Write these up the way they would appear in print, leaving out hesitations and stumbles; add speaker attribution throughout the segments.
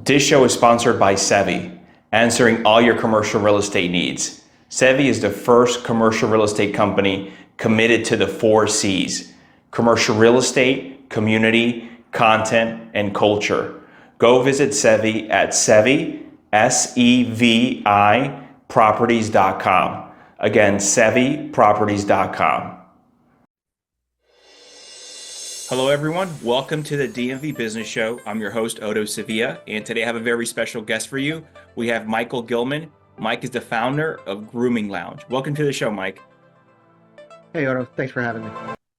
Speaker 1: This show is sponsored by Sevi, answering all your commercial real estate needs. Sevi is the first commercial real estate company committed to the 4 C's: commercial real estate, community, content, and culture. Go visit Sevi at Sevi, SEVI, properties.com. Again, SeviProperties.com. Hello, everyone. Welcome to the DMV Business Show. I'm your host, Otto Sevilla, and today I have a very special guest for you. We have Michael Gilman. Mike is the founder of Grooming Lounge. Welcome to the show, Mike.
Speaker 2: Hey, Otto. Thanks for having me.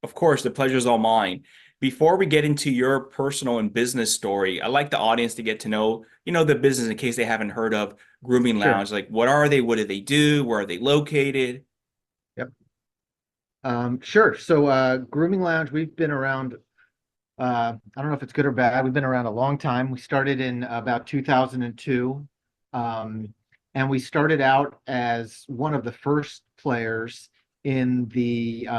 Speaker 1: Of course, the pleasure is all mine. Before we get into your personal and business story, I'd like the audience to get to know, the business in case they haven't heard of Grooming
Speaker 2: Sure.
Speaker 1: Lounge. Like, what are they? What do they do? Where are they located?
Speaker 2: Yep. Sure. So, Grooming Lounge, we've been around, I don't know if it's good or bad. We've been around a long time. We started in about 2002. And we started out as one of the first players in the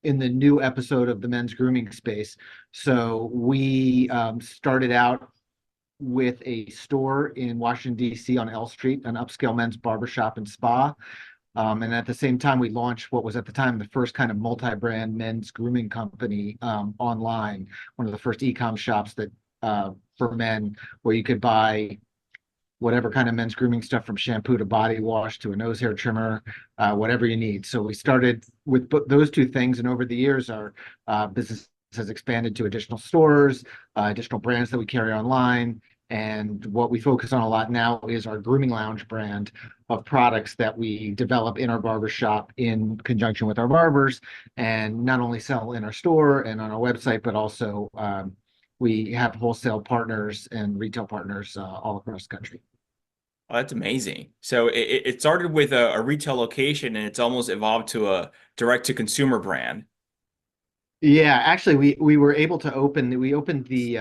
Speaker 2: new episode of the men's grooming space. So we started out with a store in Washington, D.C. on L Street, an upscale men's barbershop and spa. And at the same time, we launched what was at the time the first kind of multi-brand men's grooming company online, one of the first e-com shops that for men, where you could buy whatever kind of men's grooming stuff, from shampoo to body wash to a nose hair trimmer, whatever you need. So we started with those two things, and over the years, our business has expanded to additional stores, additional brands that we carry online. And what we focus on a lot now is our Grooming Lounge brand of products that we develop in our barbershop in conjunction with our barbers, and not only sell in our store and on our website, but also we have wholesale partners and retail partners all across the country.
Speaker 1: Oh, that's amazing. So it started with a retail location and it's almost evolved to a direct-to-consumer brand.
Speaker 2: Yeah, actually, we were able to open. We opened the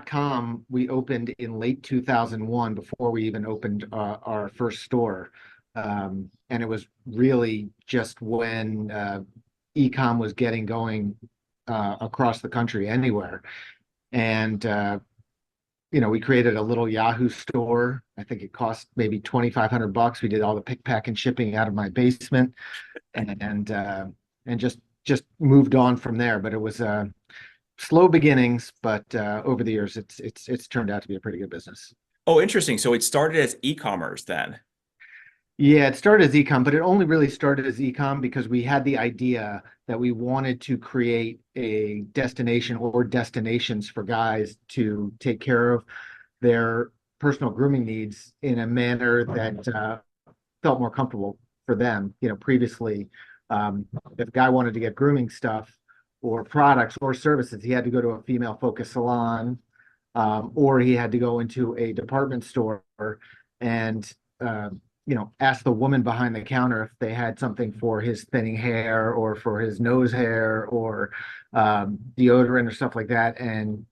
Speaker 2: .com. We opened in late 2001, before we even opened our first store, and it was really just when e-com was getting going across the country, anywhere. And we created a little Yahoo store. I think it cost maybe $2,500. We did all the pick, pack, and shipping out of my basement, and just moved on from there. But it was slow beginnings, but over the years, it's turned out to be a pretty good business.
Speaker 1: Oh, interesting. So it started as e-commerce then.
Speaker 2: Yeah, it started as e-com, but it only really started as e-com because we had the idea that we wanted to create a destination or destinations for guys to take care of their personal grooming needs in a manner that felt more comfortable for them. Previously, if a guy wanted to get grooming stuff or products or services, he had to go to a female-focused salon, or he had to go into a department store and ask the woman behind the counter if they had something for his thinning hair or for his nose hair or deodorant or stuff like that. And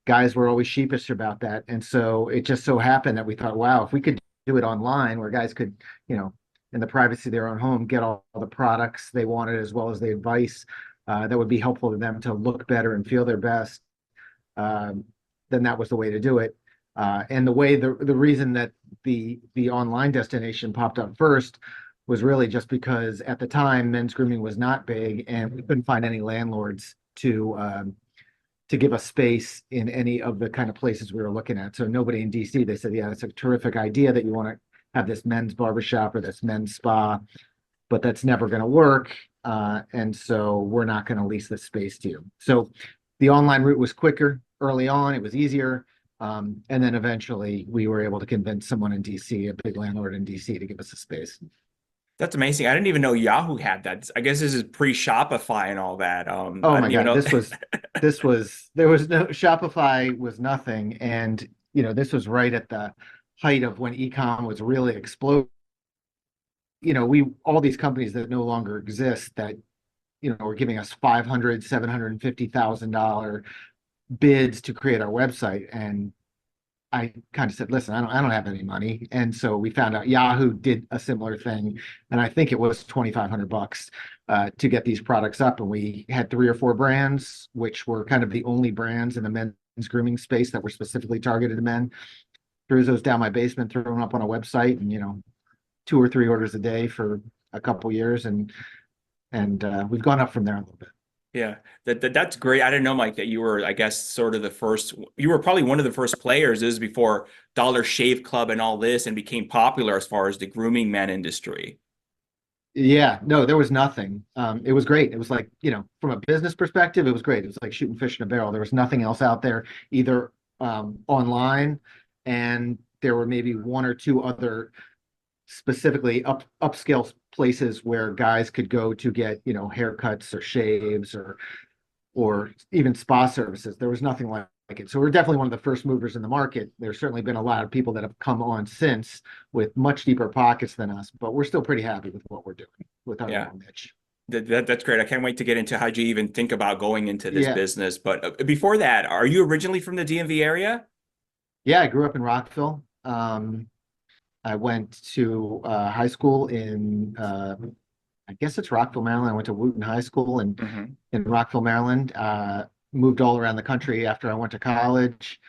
Speaker 2: guys were always sheepish about that. And so it just so happened that we thought, wow, if we could do it online, where guys could, in the privacy of their own home, get all the products they wanted, as well as the advice that would be helpful to them to look better and feel their best, then that was the way to do it. And the reason that the online destination popped up first was really just because at the time men's grooming was not big, and we couldn't find any landlords to give us space in any of the kind of places we were looking at. So nobody in DC. They said, yeah, it's a terrific idea that you want to have this men's barbershop or this men's spa, but that's never going to work. And so we're not going to lease this space to you. So the online route was quicker early on. It was easier. And then eventually we were able to convince someone in DC, a big landlord in DC, to give us a space.
Speaker 1: That's amazing. I didn't even know Yahoo had that. I guess this is pre-Shopify and all that.
Speaker 2: Oh
Speaker 1: I
Speaker 2: my
Speaker 1: didn't even
Speaker 2: God,
Speaker 1: know.
Speaker 2: there was no Shopify, was nothing. And, this was right at the height of when e-com was really exploding. All these companies that no longer exist that, were giving us $500,000, $750,000 bids to create our website. And I kind of said, listen, I don't have any money. And so we found out Yahoo did a similar thing. And I think it was $2,500 to get these products up. And we had 3 or 4 brands, which were kind of the only brands in the men's grooming space that were specifically targeted to men. Threw those down my basement, threw them up on a website, and 2 or 3 orders a day for a couple years, and we've gone up from there a little bit.
Speaker 1: Yeah, that's great. I didn't know, Mike, that you were, I guess, sort of the first. You were probably one of the first players. This is before Dollar Shave Club and all this, and became popular as far as the grooming man industry.
Speaker 2: Yeah, no, there was nothing. It was great. It was like, from a business perspective, it was great. It was like shooting fish in a barrel. There was nothing else out there, either online, and there were maybe one or two other specifically upscale places where guys could go to get, haircuts or shaves or even spa services. There was nothing like it. So we're definitely one of the first movers in the market. There's certainly been a lot of people that have come on since with much deeper pockets than us, but we're still pretty happy with what we're doing with our
Speaker 1: Yeah,
Speaker 2: little niche.
Speaker 1: that's great. I can't wait to get into how'd you even think about going into this
Speaker 2: Yeah.
Speaker 1: business. But before that, are you originally from the DMV area?
Speaker 2: Yeah, I grew up in Rockville. I went to high school in I guess it's Rockville, Maryland. I went to Wooten High School in Rockville, Maryland. Moved all around the country after I went to college.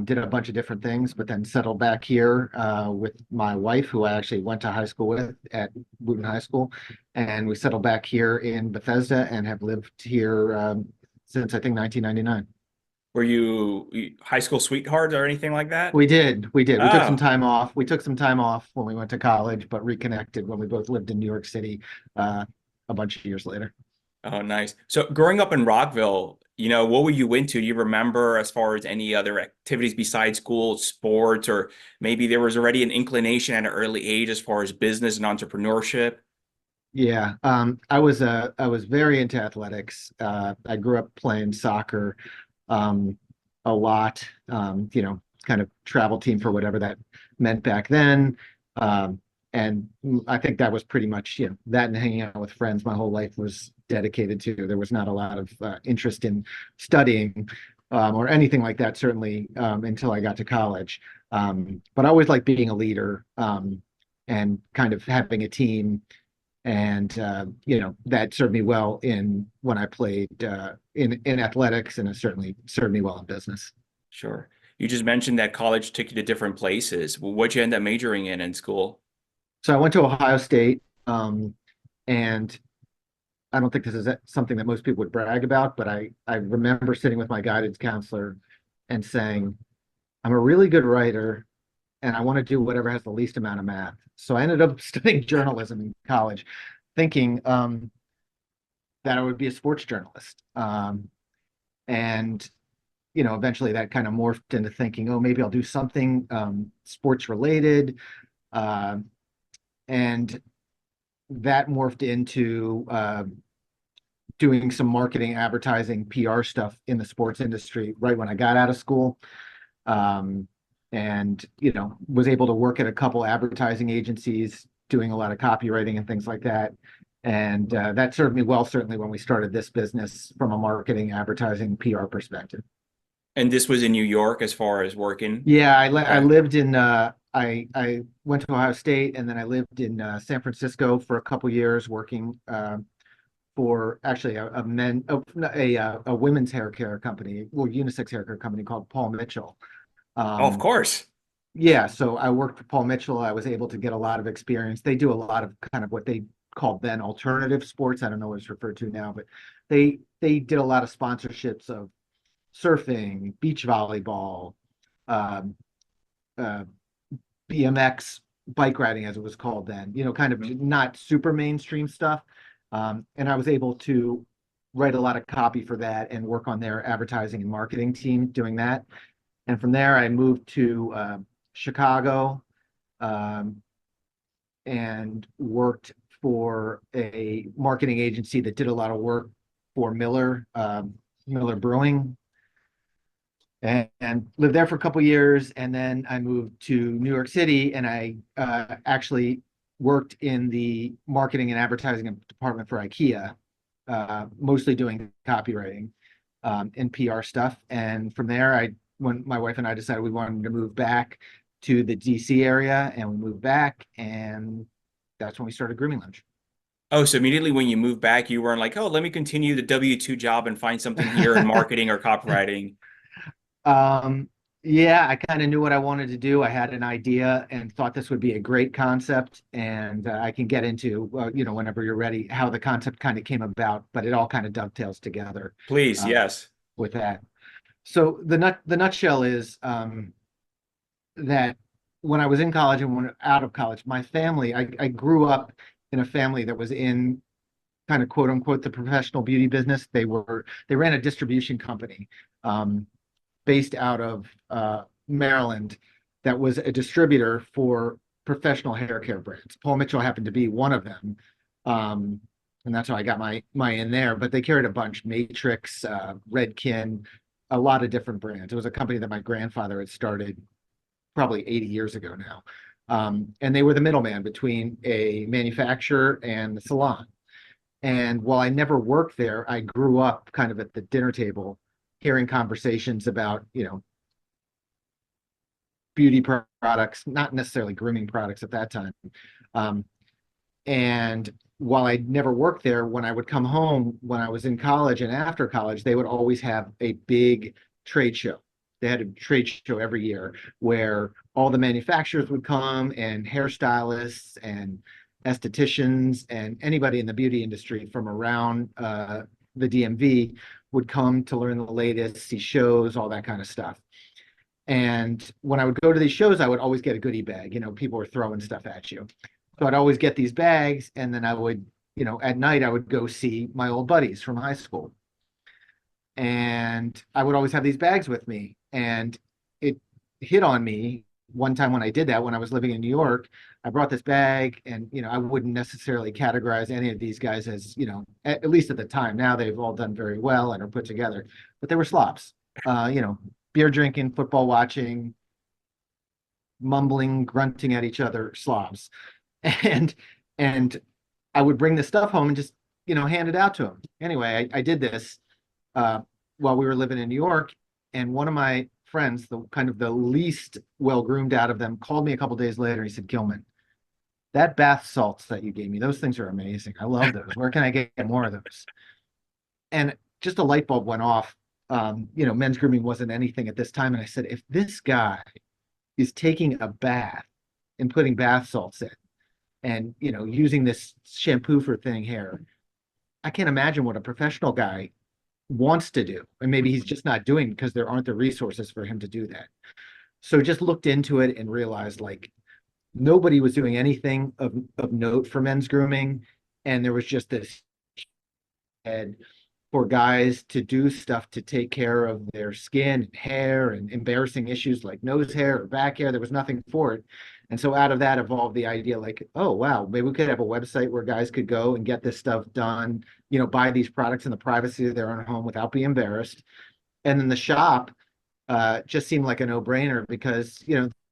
Speaker 2: Did a bunch of different things, but then settled back here with my wife, who I actually went to high school with at Wooten High School. And we settled back here in Bethesda and have lived here since I think 1999.
Speaker 1: Were you high school sweethearts or anything like that?
Speaker 2: We did. We did. We took some
Speaker 1: Oh,
Speaker 2: time off. We took some time off when we went to college, but reconnected when we both lived in New York City a bunch of years later.
Speaker 1: oh, nice. So growing up in Rockville, what were you into? Do you remember as far as any other activities besides school, sports, or maybe there was already an inclination at an early age as far as business and entrepreneurship?
Speaker 2: Yeah, I was very into athletics. I grew up playing soccer a lot. Kind of travel team for whatever that meant back then. Um, and I think that was pretty much, that and hanging out with friends. My whole life was dedicated to. There was not a lot of interest in studying or anything like that, certainly until I got to college. But I always liked being a leader and kind of having a team and that served me well in when I played in athletics, and it certainly served me well in business.
Speaker 1: Sure. You just mentioned that college took you to different places. Well, what'd you end up majoring in school?
Speaker 2: So I went to Ohio State, and I don't think this is something that most people would brag about, but I remember sitting with my guidance counselor and saying, I'm a really good writer and I want to do whatever has the least amount of math. So I ended up studying journalism in college, thinking that I would be a sports journalist. And eventually that kind of morphed into thinking, oh, maybe I'll do something sports related. Uh, and that morphed into doing some marketing, advertising, PR stuff in the sports industry right when I got out of school. And was able to work at a couple advertising agencies doing a lot of copywriting and things like that. And that served me well, certainly when we started this business from a marketing, advertising, PR perspective.
Speaker 1: And this was in New York as far as working?
Speaker 2: Yeah, I
Speaker 1: Okay.
Speaker 2: lived in I went to Ohio State, and then I lived in San Francisco for a couple years working for actually a women's hair care company, or unisex hair care company called Paul Mitchell.
Speaker 1: Oh, of
Speaker 2: Um,
Speaker 1: course.
Speaker 2: yeah, so I worked for Paul Mitchell. I was able to get a lot of experience. They do a lot of kind of what they called then alternative sports. I don't know what it's referred to now, but they did a lot of sponsorships of surfing, beach volleyball, um, uh, BMX, bike riding, as it was called then. Kind of not super mainstream stuff. And I was able to write a lot of copy for that and work on their advertising and marketing team doing that. And from there, I moved to Chicago um, and worked for a marketing agency that did a lot of work for Miller Brewing, and lived there for a couple years. And then I moved to New York City, and I actually worked in the marketing and advertising department for IKEA, mostly doing copywriting and PR stuff. And from there, when my wife and I decided we wanted to move back to the DC area, and we moved back, and that's when we started Grooming Lounge.
Speaker 1: Oh, so immediately when you moved back, you weren't like, oh, let me continue the W-2 job and find something here in marketing or copywriting.
Speaker 2: Um, yeah, I kind of knew what I wanted to do. I had an idea and thought this would be a great concept, and I can get into, whenever you're ready, how the concept kind of came about, but it all kind of dovetails together
Speaker 1: Please,
Speaker 2: uh,
Speaker 1: yes.
Speaker 2: with that. So the nutshell is that when I was in college and when out of college, my family, I grew up in a family that was in kind of quote unquote the professional beauty business. They ran a distribution company. Based out of Maryland that was a distributor for professional hair care brands. Paul Mitchell happened to be one of them. Um, and that's how I got my in there. But they carried a bunch, Matrix, Redken, a lot of different brands. It was a company that my grandfather had started probably 80 years ago now. And they were the middleman between a manufacturer and the salon. And while I never worked there, I grew up kind of at the dinner table hearing conversations about, beauty products, not necessarily grooming products at that time. Um, and while I never worked there, when I would come home when I was in college and after college, they would always have a big trade show. They had a trade show every year where all the manufacturers would come and hairstylists and estheticians and anybody in the beauty industry from around the DMV would come to learn the latest, see shows, all that kind of stuff. And when I would go to these shows, I would always get a goodie bag. People were throwing stuff at you. So I'd always get these bags, and then I would, at night I would go see my old buddies from high school. And I would always have these bags with me. And it hit on me one time when I did that, when I was living in New York. I brought this bag, and I wouldn't necessarily categorize any of these guys as, at least at the time. Now they've all done very well and are put together, but they were slobs. Beer drinking, football watching, mumbling, grunting at each other slobs. And and I would bring this stuff home and just, hand it out to them. Anyway, I did this uh, while we were living in New York, and one of my friends, the kind of the least well groomed out of them, called me a couple days later. He said, "Gilman, that bath salts that you gave me, those things are amazing. I love those. Where can I get more of those?" And just a light bulb went off. Men's grooming wasn't anything at this time. And I said, if this guy is taking a bath and putting bath salts in and, using this shampoo for thinning hair, I can't imagine what a professional guy wants to do. And maybe he's just not doing because there aren't the resources for him to do that. So just looked into it and realized like nobody was doing anything of note for men's grooming. And there was just this head for guys to do stuff to take care of their skin and hair and embarrassing issues like nose hair or back hair. There was nothing for it. And so out of that evolved the idea like, oh, wow, maybe we could have a website where guys could go and get this stuff done, buy these products in the privacy of their own home without being embarrassed. And then the shop just seemed like a no-brainer because,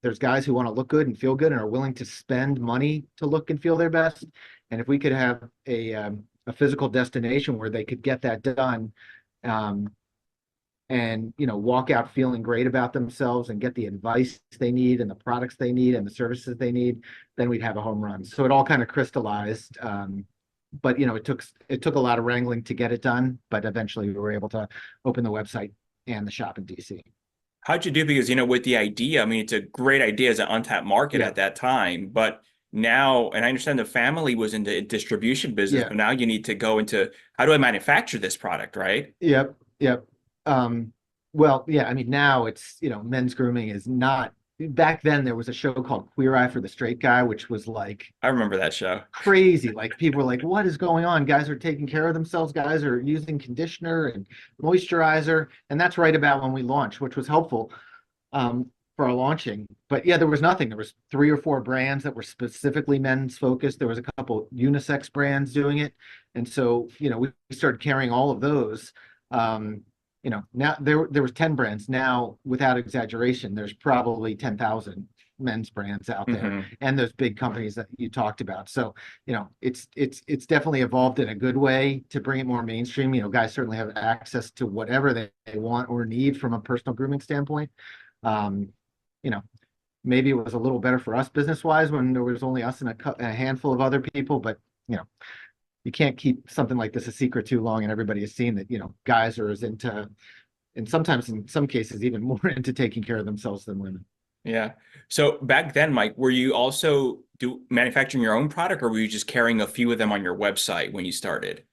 Speaker 2: there's guys who want to look good and feel good and are willing to spend money to look and feel their best. And if we could have a physical destination where they could get that done, um, and walk out feeling great about themselves and get the advice they need and the products they need and the services they need, then we'd have a home run. So it all kind of crystallized. But it took a lot of wrangling to get it done, but eventually we were able to open the website and the shop in DC.
Speaker 1: How'd you do? Because, with the idea, I mean, it's a great idea as an untapped market
Speaker 2: Yeah,
Speaker 1: at that time, but now, and I understand the family was in the distribution business,
Speaker 2: yeah,
Speaker 1: but now you need to go into how do I manufacture this product, right?
Speaker 2: yep, yep. Um, well, yeah, I mean, now it's, men's grooming is not, back then there was a show called Queer Eye for the Straight Guy, which was like
Speaker 1: I remember that show.
Speaker 2: crazy. Like people were like, what is going on? Guys are taking care of themselves. Guys are using conditioner and moisturizer. And that's right about when we launched, which was helpful for our launching. But yeah, there was nothing. There was 3 or 4 brands that were specifically men's focused. There was a couple unisex brands doing it. And so, we started carrying all of those. Now there was 10 brands. Now, without exaggeration, there's probably 10,000 men's brands out there
Speaker 1: Hmm.
Speaker 2: and those big companies that you talked about. So, it's definitely evolved in a good way to bring it more mainstream. Guys certainly have access to whatever they want or need from a personal grooming standpoint. Um, you know, Maybe it was a little better for us business wise when there was only us and a handful of other people, but you know, you can't keep something like this a secret too long, and everybody has seen that, guys are as into and sometimes in some cases even more into taking care of themselves than women.
Speaker 1: Yeah. So back then, Mike, were you also manufacturing your own product, or were you just carrying a few of them on your website when you started?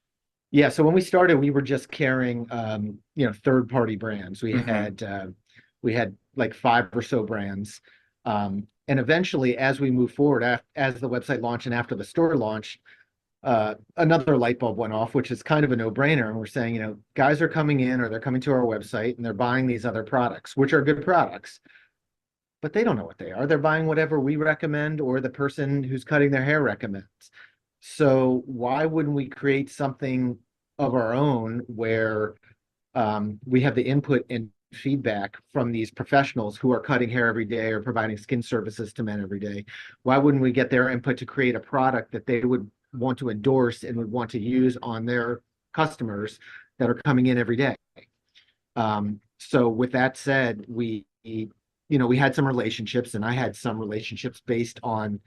Speaker 2: Yeah, so when we started, we were just carrying third-party brands.
Speaker 1: Hmm.
Speaker 2: We had like five or so brands. And eventually, as we move forward, as the website launched and after the store launched, another light bulb went off, which is kind of a no-brainer. And we're saying, guys are coming in or they're coming to our website and they're buying these other products, which are good products, but they don't know what they are. They're buying whatever we recommend or the person who's cutting their hair recommends. So why wouldn't we create something of our own where we have the input and feedback from these professionals who are cutting hair every day or providing skin services to men every day? Why wouldn't we get their input to create a product that they would want to endorse and would want to use on their customers that are coming in every day? So with that said, we had some relationships, and I had some relationships based on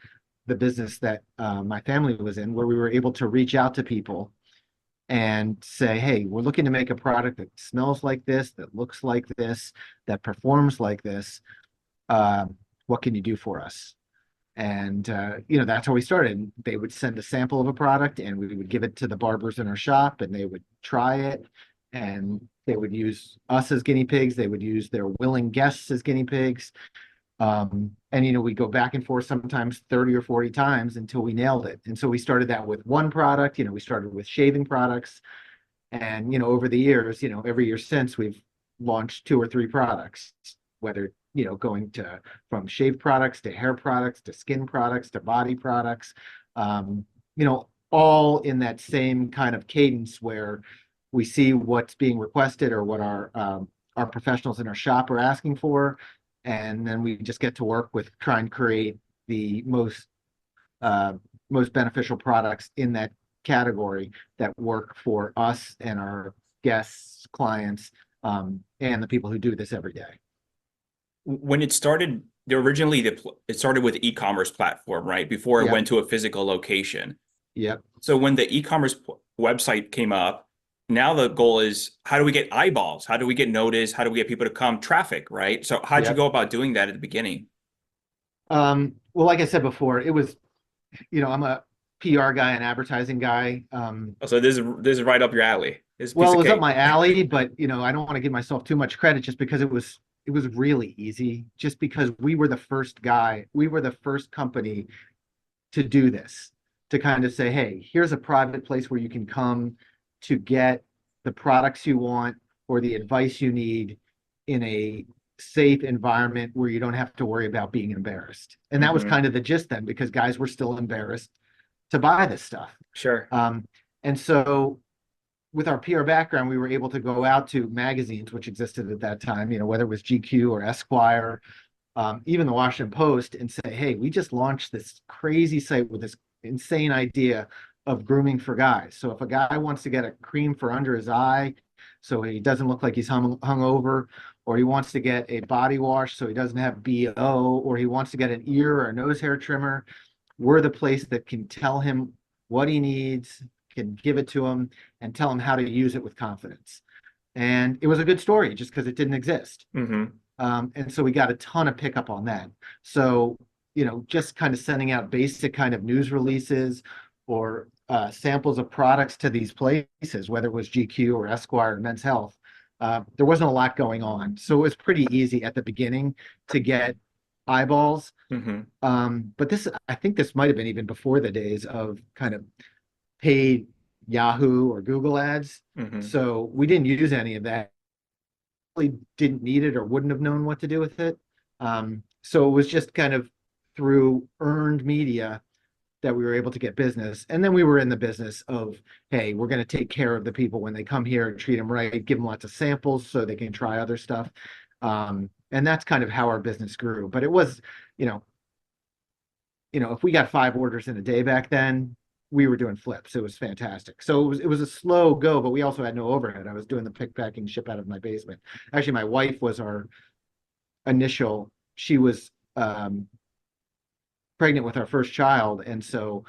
Speaker 2: the business that my family was in, where we were able to reach out to people and say, hey, we're looking to make a product that smells like this, that looks like this, that performs like this. Uh, what can you do for us? And that's how we started. They would send a sample of a product, and we would give it to the barbers in our shop, and they would try it, and they would use us as guinea pigs. They would use their willing guests as guinea pigs. And we go back and forth sometimes 30 or 40 times until we nailed it. And so we started that with one product. We started with shaving products, and over the years, every year since, we've launched two or three products, whether going to from shave products to hair products to skin products to body products, all in that same kind of cadence where we see what's being requested or what our professionals in our shop are asking for, and then we just get to work with try and create the uh, most beneficial products in that category that work for us and our guests, clients, and the people who do this every day.
Speaker 1: When it started, it started with e-commerce platform, right? Before it
Speaker 2: Yep,
Speaker 1: went to a physical location.
Speaker 2: yep,
Speaker 1: So when the e-commerce website came up, now the goal is how do we get eyeballs? How do we get noticed? How do we get people to come? Traffic, right? So how'd you
Speaker 2: yep.
Speaker 1: go about doing that at the beginning?
Speaker 2: Well, like I said before, it was, I'm a PR guy and advertising guy.
Speaker 1: Oh, so this is right up your alley. This is a piece
Speaker 2: Well, it
Speaker 1: of
Speaker 2: was up
Speaker 1: cake.
Speaker 2: my alley, but I don't want to give myself too much credit just because it was really easy, just because we were the first company to do this, to kind of say, hey, here's a private place where you can come to get the products you want or the advice you need in a safe environment where you don't have to worry about being embarrassed. And that was
Speaker 1: Hmm.
Speaker 2: kind of the gist then, because guys were still embarrassed to buy this stuff.
Speaker 1: Sure.
Speaker 2: And so with our PR background, we were able to go out to magazines, which existed at that time, whether it was GQ or Esquire, even the Washington Post, and say, hey, we just launched this crazy site with this insane idea of grooming for guys. So if a guy wants to get a cream for under his eye so he doesn't look like he's hung over, or he wants to get a body wash so he doesn't have BO, or he wants to get an ear or a nose hair trimmer, we're the place that can tell him what he needs, can give it to him, and tell him how to use it with confidence. And it was a good story just because it didn't exist.
Speaker 1: Hmm.
Speaker 2: And so we got a ton of pickup on that. So, just kind of sending out basic kind of news releases or samples of products to these places, whether it was GQ or Esquire or Men's Health, there wasn't a lot going on. So it was pretty easy at the beginning to get eyeballs.
Speaker 1: Hmm.
Speaker 2: But I think this might have been even before the days of kind of paid Yahoo or Google ads.
Speaker 1: Hmm.
Speaker 2: So we didn't use any of that, really didn't need it or wouldn't have known what to do with it. So it was just kind of through earned media that we were able to get business. And then we were in the business of, hey, we're going to take care of the people when they come here and treat them right, give them lots of samples so they can try other stuff. And that's kind of how our business grew. But it was, you know, if we got 5 orders in a day back then, we were doing flips. It was fantastic. So it was a slow go, but we also had no overhead. I was doing the pick, packing, ship out of my basement. Actually, my wife was our initial. She was pregnant with our first child, and so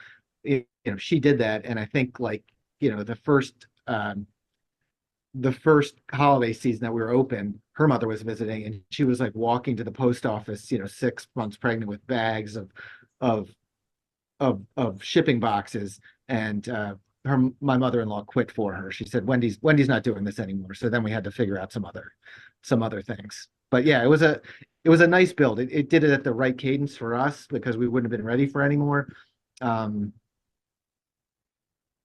Speaker 2: she did that. And I think, like, the first the first holiday season that we were open, her mother was visiting, and she was like walking to the post office, 6 months pregnant with bags of of shipping boxes, and my mother-in-law quit for her. She said Wendy's not doing this anymore. So then we had to figure out some other things. But yeah, it was a nice build. It did it at the right cadence for us because we wouldn't have been ready for anymore. Um,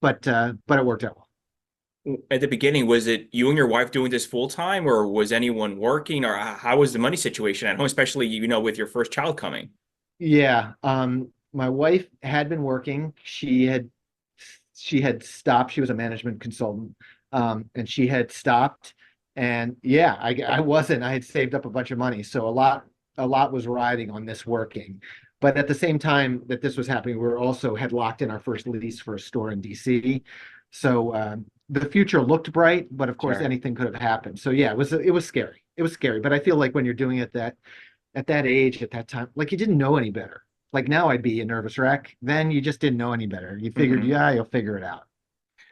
Speaker 2: but it worked out well.
Speaker 1: At the beginning, was it you and your wife doing this full time, or was anyone working, or how was the money situation at home, especially with your first child coming?
Speaker 2: Yeah. My wife had been working. She had stopped. She was a management consultant. And she had stopped. And yeah, I wasn't. I had saved up a bunch of money. So a lot was riding on this working. But at the same time that this was happening, we were also had locked in our first lease for a store in DC. So the future looked bright, but of course
Speaker 1: Sure.
Speaker 2: anything could have happened. So yeah, it was scary. It was scary. But I feel like when you're doing it at that age, at that time, like you didn't know any better. Like now I'd be a nervous wreck. Then you just didn't know any better. You figured,
Speaker 1: Hmm.
Speaker 2: yeah, you'll figure it out.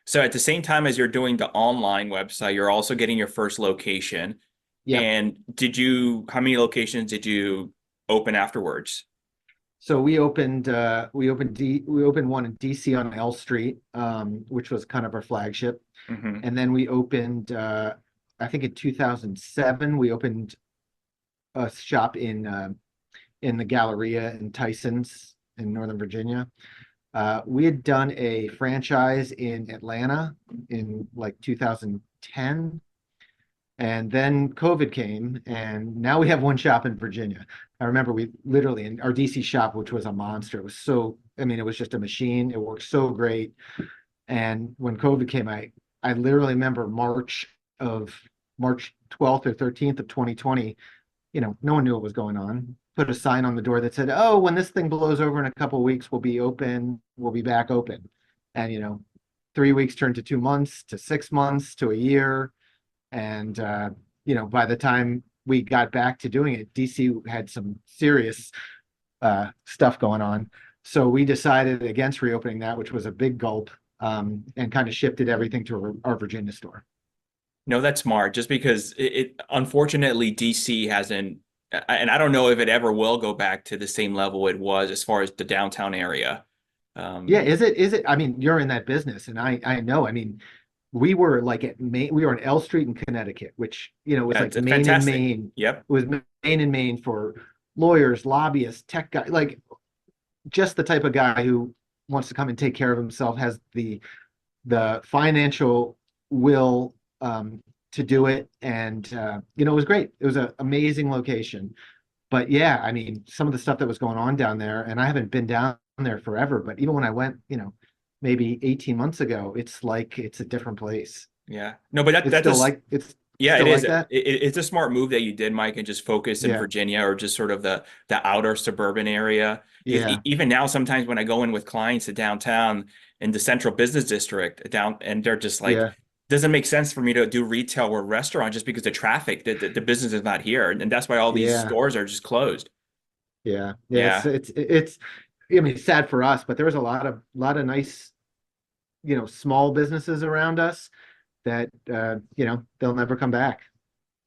Speaker 1: So at the same time as you're doing the online website, you're also getting your first location.
Speaker 2: Yep.
Speaker 1: And how many locations did you open afterwards?
Speaker 2: So we opened one in DC on L Street, which was kind of our flagship.
Speaker 1: Hmm.
Speaker 2: And then we opened I think in 2007, we opened a shop in the Galleria in Tysons in Northern Virginia. We had done a franchise in Atlanta in like 2010, and then COVID came, and now we have one shop in Virginia. I remember we literally in our DC shop, which was a monster. It was I mean, it was just a machine. It worked so great. And when COVID came, I literally remember March 12th or 13th of 2020. No one knew what was going on. Put a sign on the door that said, "Oh, when this thing blows over in a couple of weeks, we'll be open. We'll be back open." And 3 weeks turned to 2 months, to 6 months, to a year. And by the time we got back to doing it, DC had some serious stuff going on. So we decided against reopening that, which was a big gulp, and kind of shifted everything to our Virginia store.
Speaker 1: No, that's smart. Just because unfortunately DC hasn't, and I don't know if it ever will go back to the same level it was as far as the downtown area.
Speaker 2: Yeah,
Speaker 1: Um,
Speaker 2: is it? I mean, you're in that business, and I know. I mean, we were like at Main, we were on L Street in Connecticut, which was
Speaker 1: yeah,
Speaker 2: like
Speaker 1: it's
Speaker 2: Main and
Speaker 1: fantastic.
Speaker 2: Main.
Speaker 1: Yep.
Speaker 2: It was Main and Main for lawyers, lobbyists, tech guys, like just the type of guy who wants to come and take care of himself, has the financial will to do it, and it was great. It was an amazing location. But yeah, I mean, some of the stuff that was going on down there, and I haven't been down there forever, but even when I went, maybe 18 months ago, it's like it's a different place.
Speaker 1: Yeah. No, but
Speaker 2: It's
Speaker 1: that's
Speaker 2: still like it's
Speaker 1: yeah, it
Speaker 2: still
Speaker 1: is.
Speaker 2: like that.
Speaker 1: It's a smart move that you did, Mike, and just focus in
Speaker 2: Yeah,
Speaker 1: Virginia or just sort of the outer suburban area. Because
Speaker 2: yeah,
Speaker 1: even now, sometimes when I go in with clients to downtown in the central business district down, and they're just like,
Speaker 2: yeah,
Speaker 1: doesn't make sense for me to do retail or restaurant just because the traffic, the business is not here, and that's why all these
Speaker 2: yeah,
Speaker 1: stores are just closed.
Speaker 2: yeah. It's
Speaker 1: Yeah.
Speaker 2: it's it's. I mean, it's sad for us, but there was a lot of nice, small businesses around us that they'll never come back.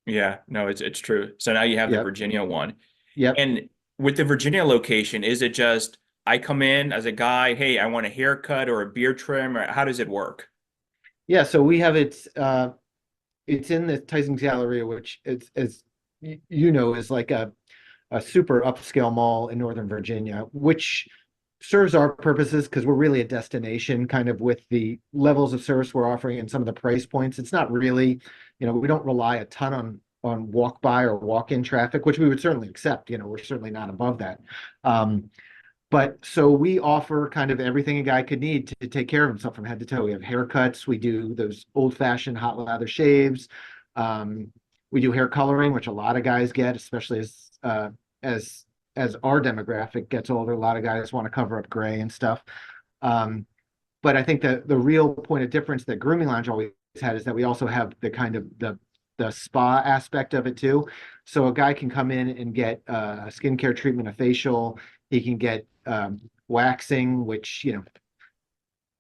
Speaker 1: Yeah, no, it's true. So now you have the
Speaker 2: Yep,
Speaker 1: Virginia one.
Speaker 2: yep.
Speaker 1: And with the Virginia location, is it just I come in as a guy, hey, I want a haircut or a beard trim, or how does it work?
Speaker 2: Yeah, so we have it's in the Tysons Galleria, which is, as is like a super upscale mall in Northern Virginia, which serves our purposes because we're really a destination kind of with the levels of service we're offering and some of the price points. It's not really, we don't rely a ton on walk by or walk in traffic, which we would certainly accept. We're certainly not above that. But so we offer kind of everything a guy could need to take care of himself from head to toe. We have haircuts, we do those old-fashioned hot lather shaves. Um, we do hair coloring, which a lot of guys get, especially as as our demographic gets older. A lot of guys want to cover up gray and stuff. Um, but I think that the real point of difference that Grooming Lounge always had is that we also have the kind of the spa aspect of it too. So a guy can come in and get a skincare treatment, a facial. He can get waxing, which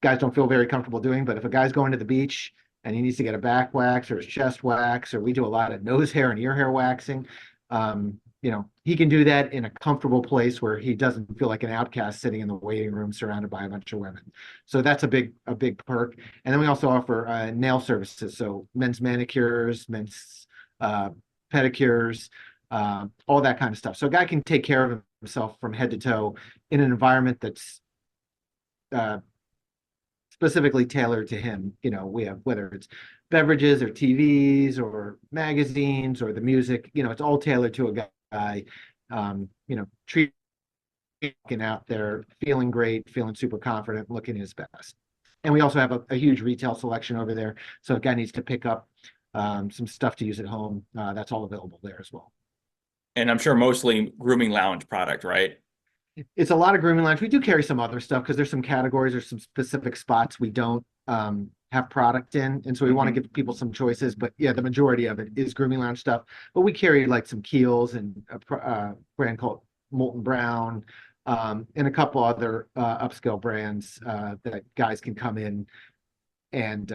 Speaker 2: guys don't feel very comfortable doing. But if a guy's going to the beach and he needs to get a back wax or his chest wax, or we do a lot of nose hair and ear hair waxing. He can do that in a comfortable place where he doesn't feel like an outcast sitting in the waiting room surrounded by a bunch of women. So that's a big perk. And then we also offer nail services, so men's manicures, men's pedicures, all that kind of stuff. So a guy can take care of himself from head to toe in an environment that's specifically tailored to him. We have, whether it's beverages or TVs or magazines or the music, it's all tailored to a guy, treating out there, feeling great, feeling super confident, looking his best. And we also have a huge retail selection over there. So if a guy needs to pick up some stuff to use at home, that's all available there as well.
Speaker 1: And I'm sure mostly Grooming Lounge product, right?
Speaker 2: It's a lot of Grooming Lounge. We do carry some other stuff because there's some categories or some specific spots we don't have product in. And so we want to give people some choices. But yeah, the majority of it is Grooming Lounge stuff. But we carry like some Kiehl's and a brand called Molten Brown, and a couple other upscale brands that guys can come in and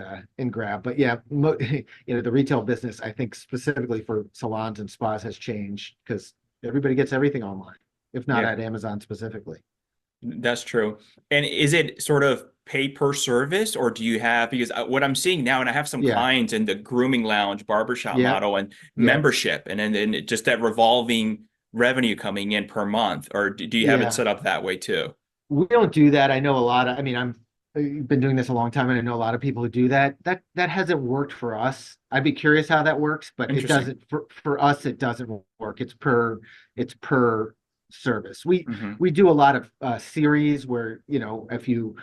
Speaker 2: grab. But yeah, the retail business, I think specifically for salons and spas, has changed because everybody gets everything online, if not at Amazon specifically.
Speaker 1: That's true. And is it sort of pay per service, or do you have, because what I'm seeing now, and I have some clients in the Grooming Lounge barbershop model and membership, and then just that revolving revenue coming in per month, or do you have it set up that way too?
Speaker 2: We don't do that. I know a lot of, I've been doing this a long time, and I know a lot of people who do that. That hasn't worked for us. I'd be curious how that works, but it doesn't for us. It doesn't work. It's per service. We do a lot of series where, if you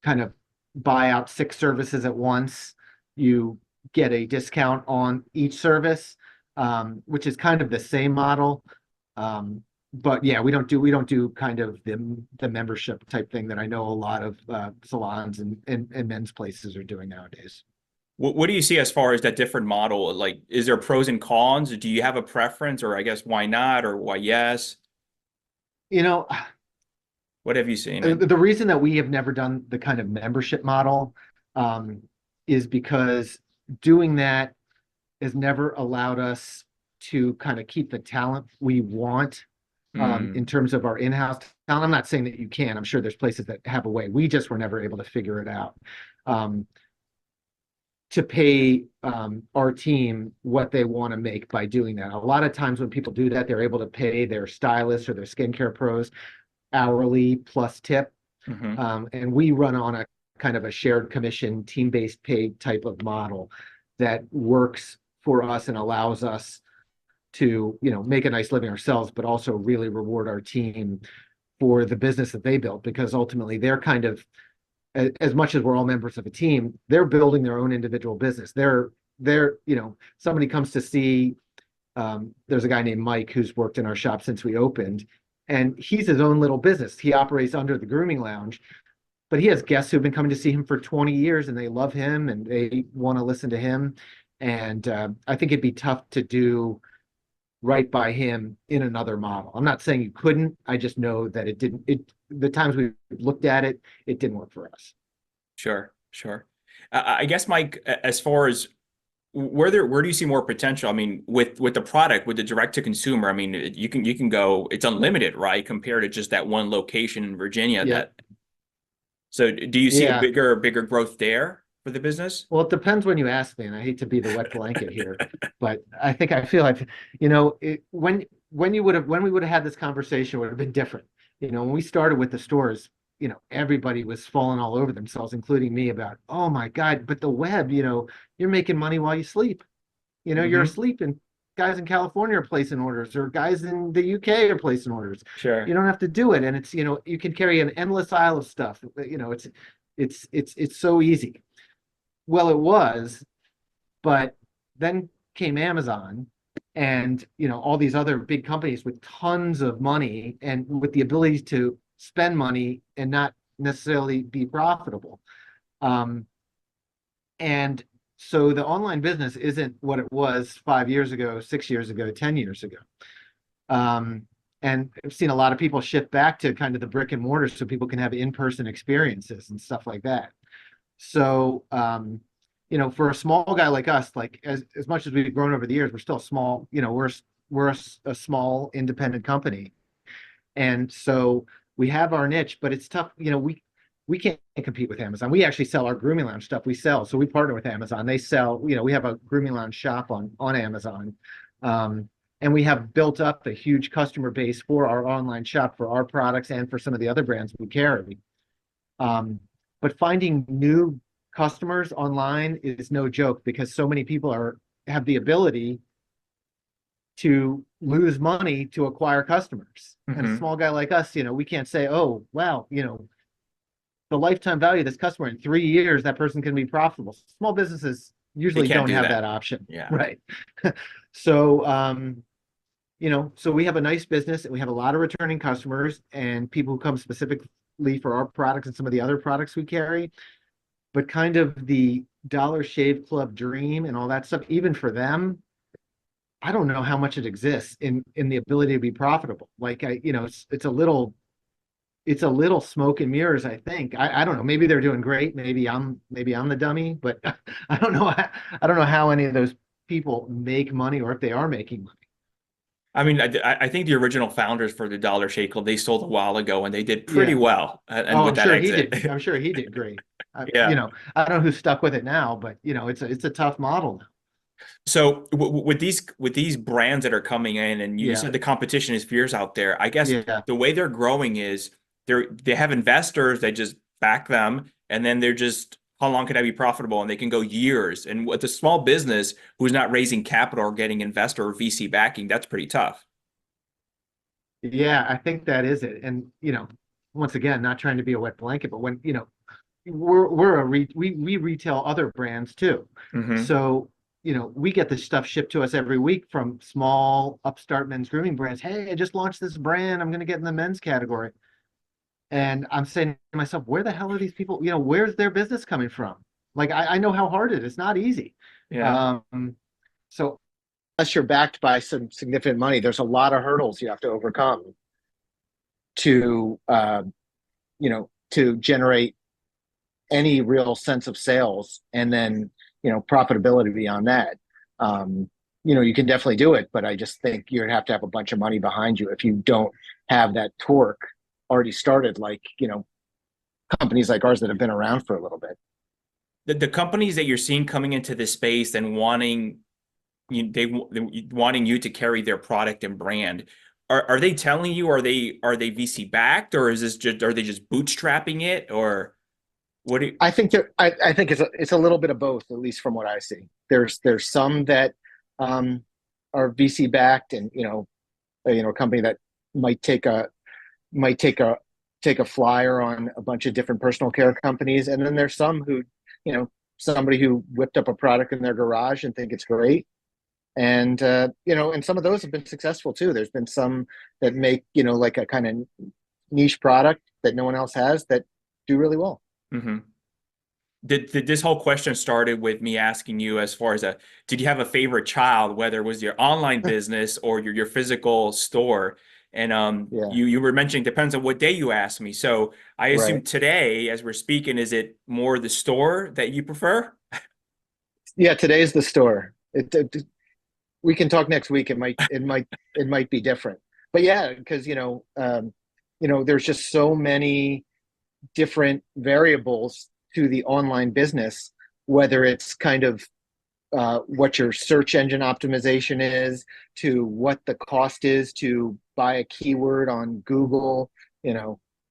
Speaker 2: kind of buy out 6 services at once, you get a discount on each service, which is kind of the same model. But yeah, we don't do kind of the membership type thing that I know a lot of salons and men's places are doing nowadays.
Speaker 1: What do you see as far as that different model? Like, is there pros and cons? Do you have a preference, or I guess why not, or why yes? What have you seen?
Speaker 2: The reason that we have never done the kind of membership model is because doing that has never allowed us to kind of keep the talent we want in terms of our in-house talent. I'm not saying that you can. I'm sure there's places that have a way. We just were never able to figure it out. To pay our team what they want to make by doing that. A lot of times when people do that, they're able to pay their stylists or their skincare pros hourly plus tip. And we run on a kind of a shared commission, team-based paid type of model that works for us and allows us to, make a nice living ourselves, but also really reward our team for the business that they built, because ultimately they're kind of, as much as we're all members of a team, they're building their own individual business. They're somebody comes to see, there's a guy named Mike who's worked in our shop since we opened, and he's his own little business. He operates under the Grooming Lounge, but he has guests who've been coming to see him for 20 years and they love him and they want to listen to him. And I think it'd be tough to do right by him in another model. I'm not saying you couldn't. I just know that the times we looked at it, it didn't work for us.
Speaker 1: Sure. I guess, Mike, as far as where do you see more potential? I mean, with the product, with the direct to consumer, I mean, you can go, it's unlimited, right? Compared to just that one location in Virginia. So do you see a bigger growth there for the business?
Speaker 2: Well, it depends when you ask me, and I hate to be the wet blanket here, but I feel like, when we would have had this conversation, it would have been different. When we started with the stores, everybody was falling all over themselves, including me, about, oh my God, but the web, you're making money while you sleep. You're asleep, and guys in California are placing orders, or guys in the UK are placing orders.
Speaker 1: Sure.
Speaker 2: You don't have to do it. And it's, you can carry an endless aisle of stuff. It's so easy. Well, it was, but then came Amazon and, all these other big companies with tons of money and with the ability to spend money and not necessarily be profitable. And so the online business isn't what it was 5 years ago, 6 years ago, 10 years ago. And I've seen a lot of people shift back to kind of the brick and mortar so people can have in-person experiences and stuff like that. So, for a small guy like us, like as much as we've grown over the years, we're still small. We're a small independent company, and so we have our niche, but it's tough. We can't compete with Amazon. We actually sell our Grooming Lounge stuff. We sell, so we partner with Amazon. They sell. We have a Grooming Lounge shop on Amazon, and we have built up a huge customer base for our online shop for our products and for some of the other brands we carry. But finding new customers online is no joke because so many people have the ability to lose money to acquire customers. And a small guy like us, we can't say, oh, wow, the lifetime value of this customer in 3 years, that person can be profitable. Small businesses usually don't have that option.
Speaker 1: Yeah.
Speaker 2: Right. So, so we have a nice business and we have a lot of returning customers and people who come specifically for our products and some of the other products we carry. But kind of the Dollar Shave Club dream and all that stuff, even for them, I don't know how much it exists in the ability to be profitable. Like it's a little smoke and mirrors, I think. I don't know. Maybe they're doing great. Maybe I'm the dummy, but I don't know. I don't know how any of those people make money or if they are making money.
Speaker 1: I mean, I think the original founders for the Dollar Shave Club, they sold a while ago and they did pretty well. And with that exit.
Speaker 2: I'm sure he did great.
Speaker 1: Yeah.
Speaker 2: I don't know who's stuck with it now, but it's a tough model now.
Speaker 1: So with these brands that are coming in, and you said the competition is fierce out there. I guess the way they're growing is they have investors that just back them, and then they're just, how long can I be profitable? And they can go years. And with a small business who's not raising capital or getting investor or VC backing, that's pretty tough.
Speaker 2: Yeah, I think that is it. And once again, not trying to be a wet blanket, but when we retail other brands too. So we get this stuff shipped to us every week from small upstart men's grooming brands. Hey, I just launched this brand. I'm going to get in the men's category. And I'm saying to myself, where the hell are these people? Where's their business coming from? Like, I know how hard it is. It's not easy.
Speaker 1: Yeah.
Speaker 2: So unless you're backed by some significant money, there's a lot of hurdles you have to overcome to, to generate any real sense of sales and then, profitability beyond that. You can definitely do it, but I just think you'd have to have a bunch of money behind you if you don't have that torque already started, like, companies like ours that have been around for a little bit.
Speaker 1: The companies that you're seeing coming into this space and wanting you to carry their product and brand, are they telling you, are they VC backed, or is this just, are they just bootstrapping it, or what do you...
Speaker 2: I think it's a little bit of both, at least from what I see. There's some that are VC backed, and a company that might take a flyer on a bunch of different personal care companies, and then there's some who, somebody who whipped up a product in their garage and think it's great, and and some of those have been successful too. There's been some that make like a kind of niche product that no one else has that do really well.
Speaker 1: Did this whole question started with me asking you, as far as did you have a favorite child, whether it was your online business or your physical store? And you were mentioning, depends on what day you asked me. So I assume today, as we're speaking, is it more the store that you prefer?
Speaker 2: Yeah, today's the store. We can talk next week. It might be different, but yeah, because there's just so many different variables to the online business, whether it's kind of what your search engine optimization is, to what the cost is to buy a keyword on Google,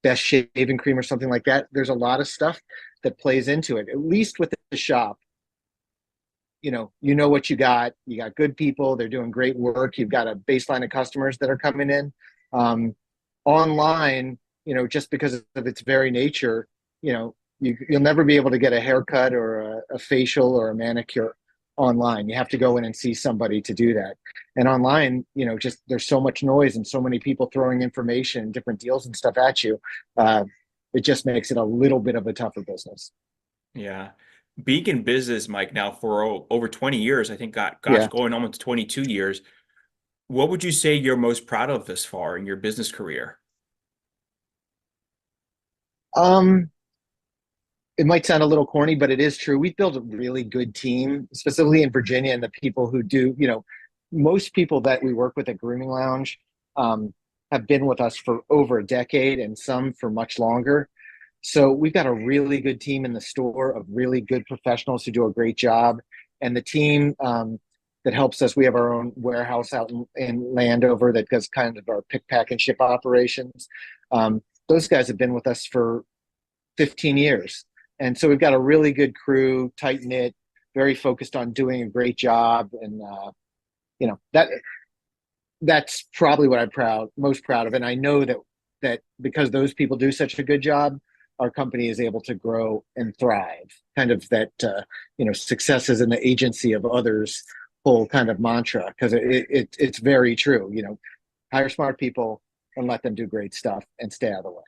Speaker 2: best shaving cream or something like that. There's a lot of stuff that plays into it, at least with the shop. What you got. You got good people. They're doing great work. You've got a baseline of customers that are coming in. Online, just because of its very nature, you'll never be able to get a haircut or a facial or a manicure online. You have to go in and see somebody to do that. And online, just there's so much noise and so many people throwing information, different deals and stuff at you. It just makes it a little bit of a tougher business.
Speaker 1: Yeah. Being in business, Mike, now for over 20 years, I think, going almost 22 years. What would you say you're most proud of thus far in your business career?
Speaker 2: it might sound a little corny, but it is true. We've built a really good team, specifically in Virginia, and the people who do, most people that we work with at Grooming Lounge um, have been with us for over a decade and some for much longer. So we've got a really good team in the store of really good professionals who do a great job. And the team that helps us, we have our own warehouse out in Landover that does kind of our pick, pack, and ship operations. Those guys have been with us for 15 years. And so we've got a really good crew, tight knit, very focused on doing a great job. And, that's probably what I'm most proud of. And I know that because those people do such a good job, our company is able to grow and thrive. Kind of that, success is in the agency of others whole kind of mantra, because it's very true. Hire smart people and let them do great stuff and stay out of the way.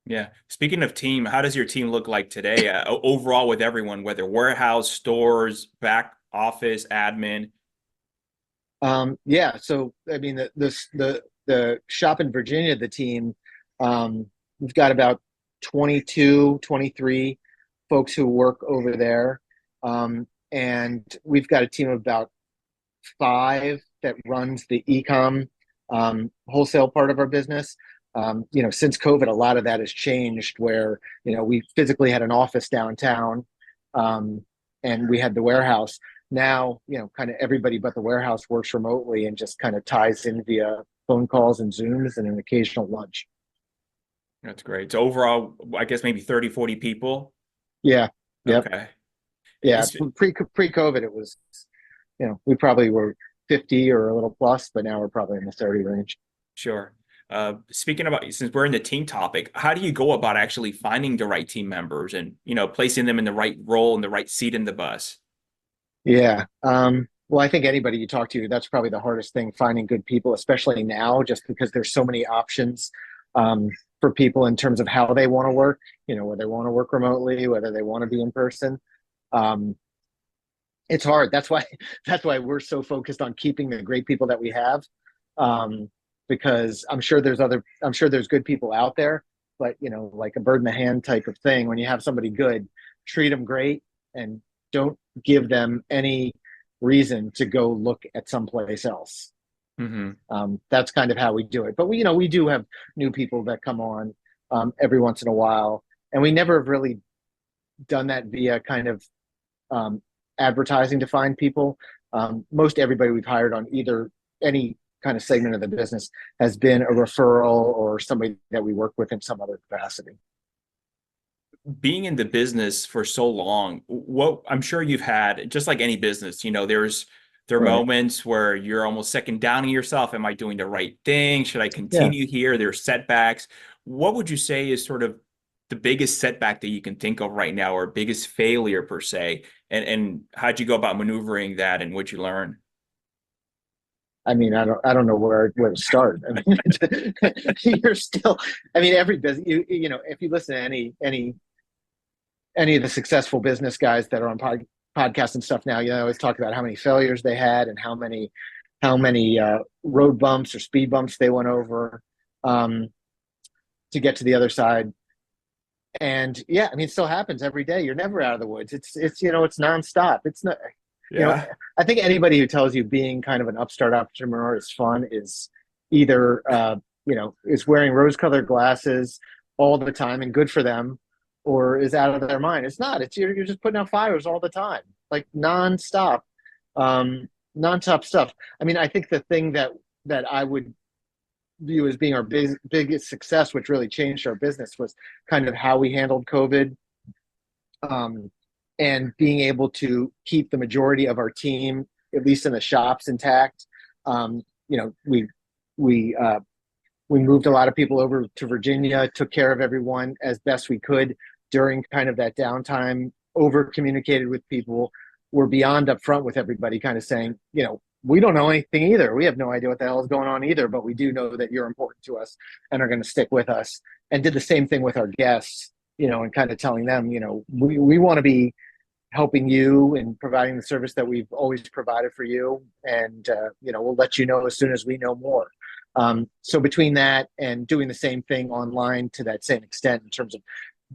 Speaker 1: Yeah. Speaking of team, how does your team look like today, overall with everyone, whether warehouse, stores, back office, admin?
Speaker 2: Yeah. So, I mean, the shop in Virginia, the team, we've got about 22, 23 folks who work over there. And we've got a team of about 5 that runs the e-com wholesale part of our business. Since COVID, a lot of that has changed where, we physically had an office downtown, and we had the warehouse. Now, kind of everybody but the warehouse works remotely and just kind of ties in via phone calls and Zooms and an occasional lunch.
Speaker 1: That's great. So overall, I guess maybe 30, 40 people.
Speaker 2: Yeah. Yep.
Speaker 1: Okay.
Speaker 2: Yeah. Pre-COVID, it was, we probably were 50 or a little plus, but now we're probably in the 30 range.
Speaker 1: Sure. Speaking about, since we're in the team topic, how do you go about actually finding the right team members and, placing them in the right role and the right seat in the bus?
Speaker 2: Yeah. Well, I think anybody you talk to, that's probably the hardest thing, finding good people, especially now, just because there's so many options for people in terms of how they want to work, whether they want to work remotely, whether they want to be in person. It's hard. That's why we're so focused on keeping the great people that we have. Because I'm sure there's good people out there, but like a bird in the hand type of thing, when you have somebody good, treat them great and don't give them any reason to go look at someplace else.
Speaker 1: Mm-hmm.
Speaker 2: That's kind of how we do it. But we do have new people that come on every once in a while, and we never have really done that via kind of advertising to find people. Most everybody we've hired on either any kind of segment of the business has been a referral or somebody that we work with in some other capacity.
Speaker 1: Being in the business for so long, what I'm sure you've had, just like any business, there are
Speaker 2: Right.
Speaker 1: moments where you're almost second doubting yourself. Am I doing the right thing? Should I
Speaker 2: Yeah.
Speaker 1: continue here? There's setbacks. What would you say is sort of the biggest setback that you can think of right now, or biggest failure per se? And how'd you go about maneuvering that, and what'd you learn?
Speaker 2: I mean, I don't know where to start. I mean, you're still. I mean, every business. If you listen to any of the successful business guys that are on podcasts and stuff now, always talk about how many failures they had and how many road bumps or speed bumps they went over to get to the other side. And yeah, I mean, it still happens every day. You're never out of the woods. It's it's nonstop. It's not.
Speaker 1: Yeah.
Speaker 2: I think anybody who tells you being kind of an upstart entrepreneur is fun is either is wearing rose-colored glasses all the time and good for them, or is out of their mind. It's not. It's you're just putting out fires all the time, like nonstop, nonstop stuff. I mean, I think the thing that I would view as being our biggest success, which really changed our business, was kind of how we handled COVID. And being able to keep the majority of our team, at least in the shops, intact. We moved a lot of people over to Virginia, took care of everyone as best we could during kind of that downtime, over communicated with people. We're beyond upfront with everybody, kind of saying, we don't know anything either. We have no idea what the hell is going on either, but we do know that you're important to us and are going to stick with us. And did the same thing with our guests, and kind of telling them, we want to be helping you and providing the service that we've always provided for you. And, we'll let you know as soon as we know more. So between that and doing the same thing online to that same extent in terms of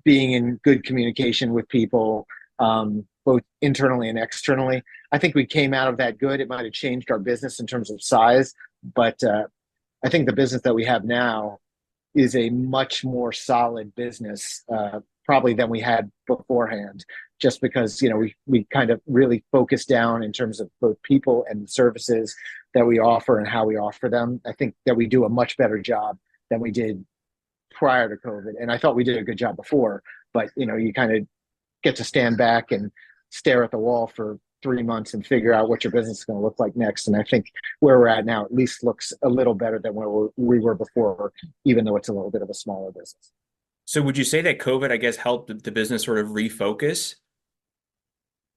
Speaker 2: being in good communication with people, both internally and externally. I think we came out of that good. It might have changed our business in terms of size, but I think the business that we have now is a much more solid business, probably than we had beforehand, just because, we kind of really focused down in terms of both people and services that we offer and how we offer them. I think that we do a much better job than we did prior to COVID. And I thought we did a good job before, but you kind of get to stand back and stare at the wall for 3 months and figure out what your business is going to look like next. And I think where we're at now at least looks a little better than where we were before, even though it's a little bit of a smaller business.
Speaker 1: So would you say that COVID, I guess, helped the business sort of refocus?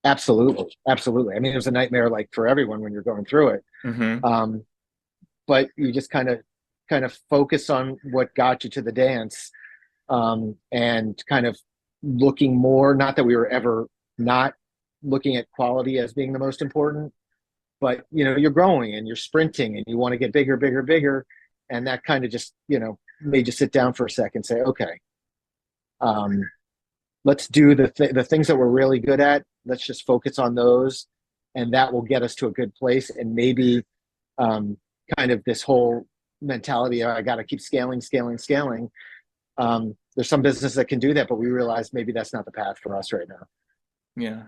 Speaker 2: Absolutely. Absolutely. I mean, it was a nightmare like for everyone when you're going through it.
Speaker 1: Mm-hmm.
Speaker 2: But you just kind of focus on what got you to the dance, and kind of looking more, not that we were ever not looking at quality as being the most important, but you're growing and you're sprinting and you want to get bigger, bigger, bigger. And that kind of just, made you sit down for a second and say, okay, let's do the things that we're really good at. Let's just focus on those, and that will get us to a good place. And maybe kind of this whole mentality of I got to keep scaling, scaling, scaling. There's some businesses that can do that, but we realize maybe that's not the path for us right now.
Speaker 1: Yeah.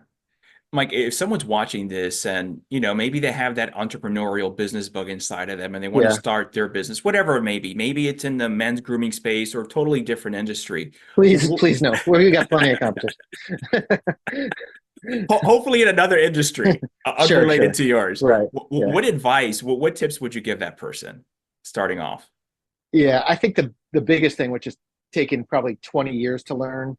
Speaker 1: Mike, if someone's watching this and, maybe they have that entrepreneurial business bug inside of them and they want to start their business, whatever it may be, maybe it's in the men's grooming space or a totally different industry.
Speaker 2: Please no. We got plenty of competition.
Speaker 1: Hopefully in another industry unrelated to yours.
Speaker 2: Right.
Speaker 1: What advice, what tips would you give that person starting off?
Speaker 2: Yeah, I think the biggest thing, which has taken probably 20 years to learn,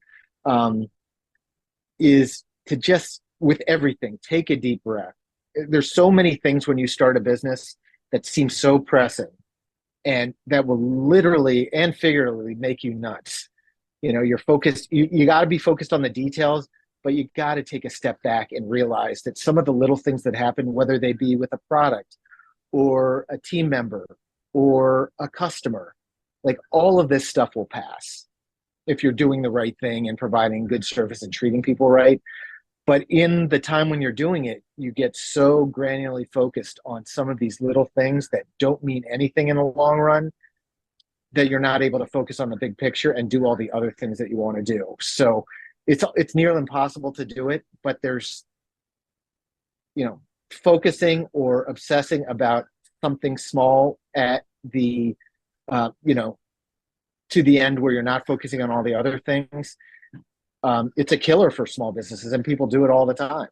Speaker 2: is to just, with everything, take a deep breath. There's so many things when you start a business that seem so pressing and that will literally and figuratively make you nuts. You're focused, you got to be focused on the details, but you got to take a step back and realize that some of the little things that happen, whether they be with a product or a team member or a customer, like all of this stuff will pass if you're doing the right thing and providing good service and treating people right. But in the time when you're doing it, you get so granularly focused on some of these little things that don't mean anything in the long run that you're not able to focus on the big picture and do all the other things that you want to do. So it's nearly impossible to do it, but there's, focusing or obsessing about something small at the, to the end where you're not focusing on all the other things. It's a killer for small businesses, and people do it all the time.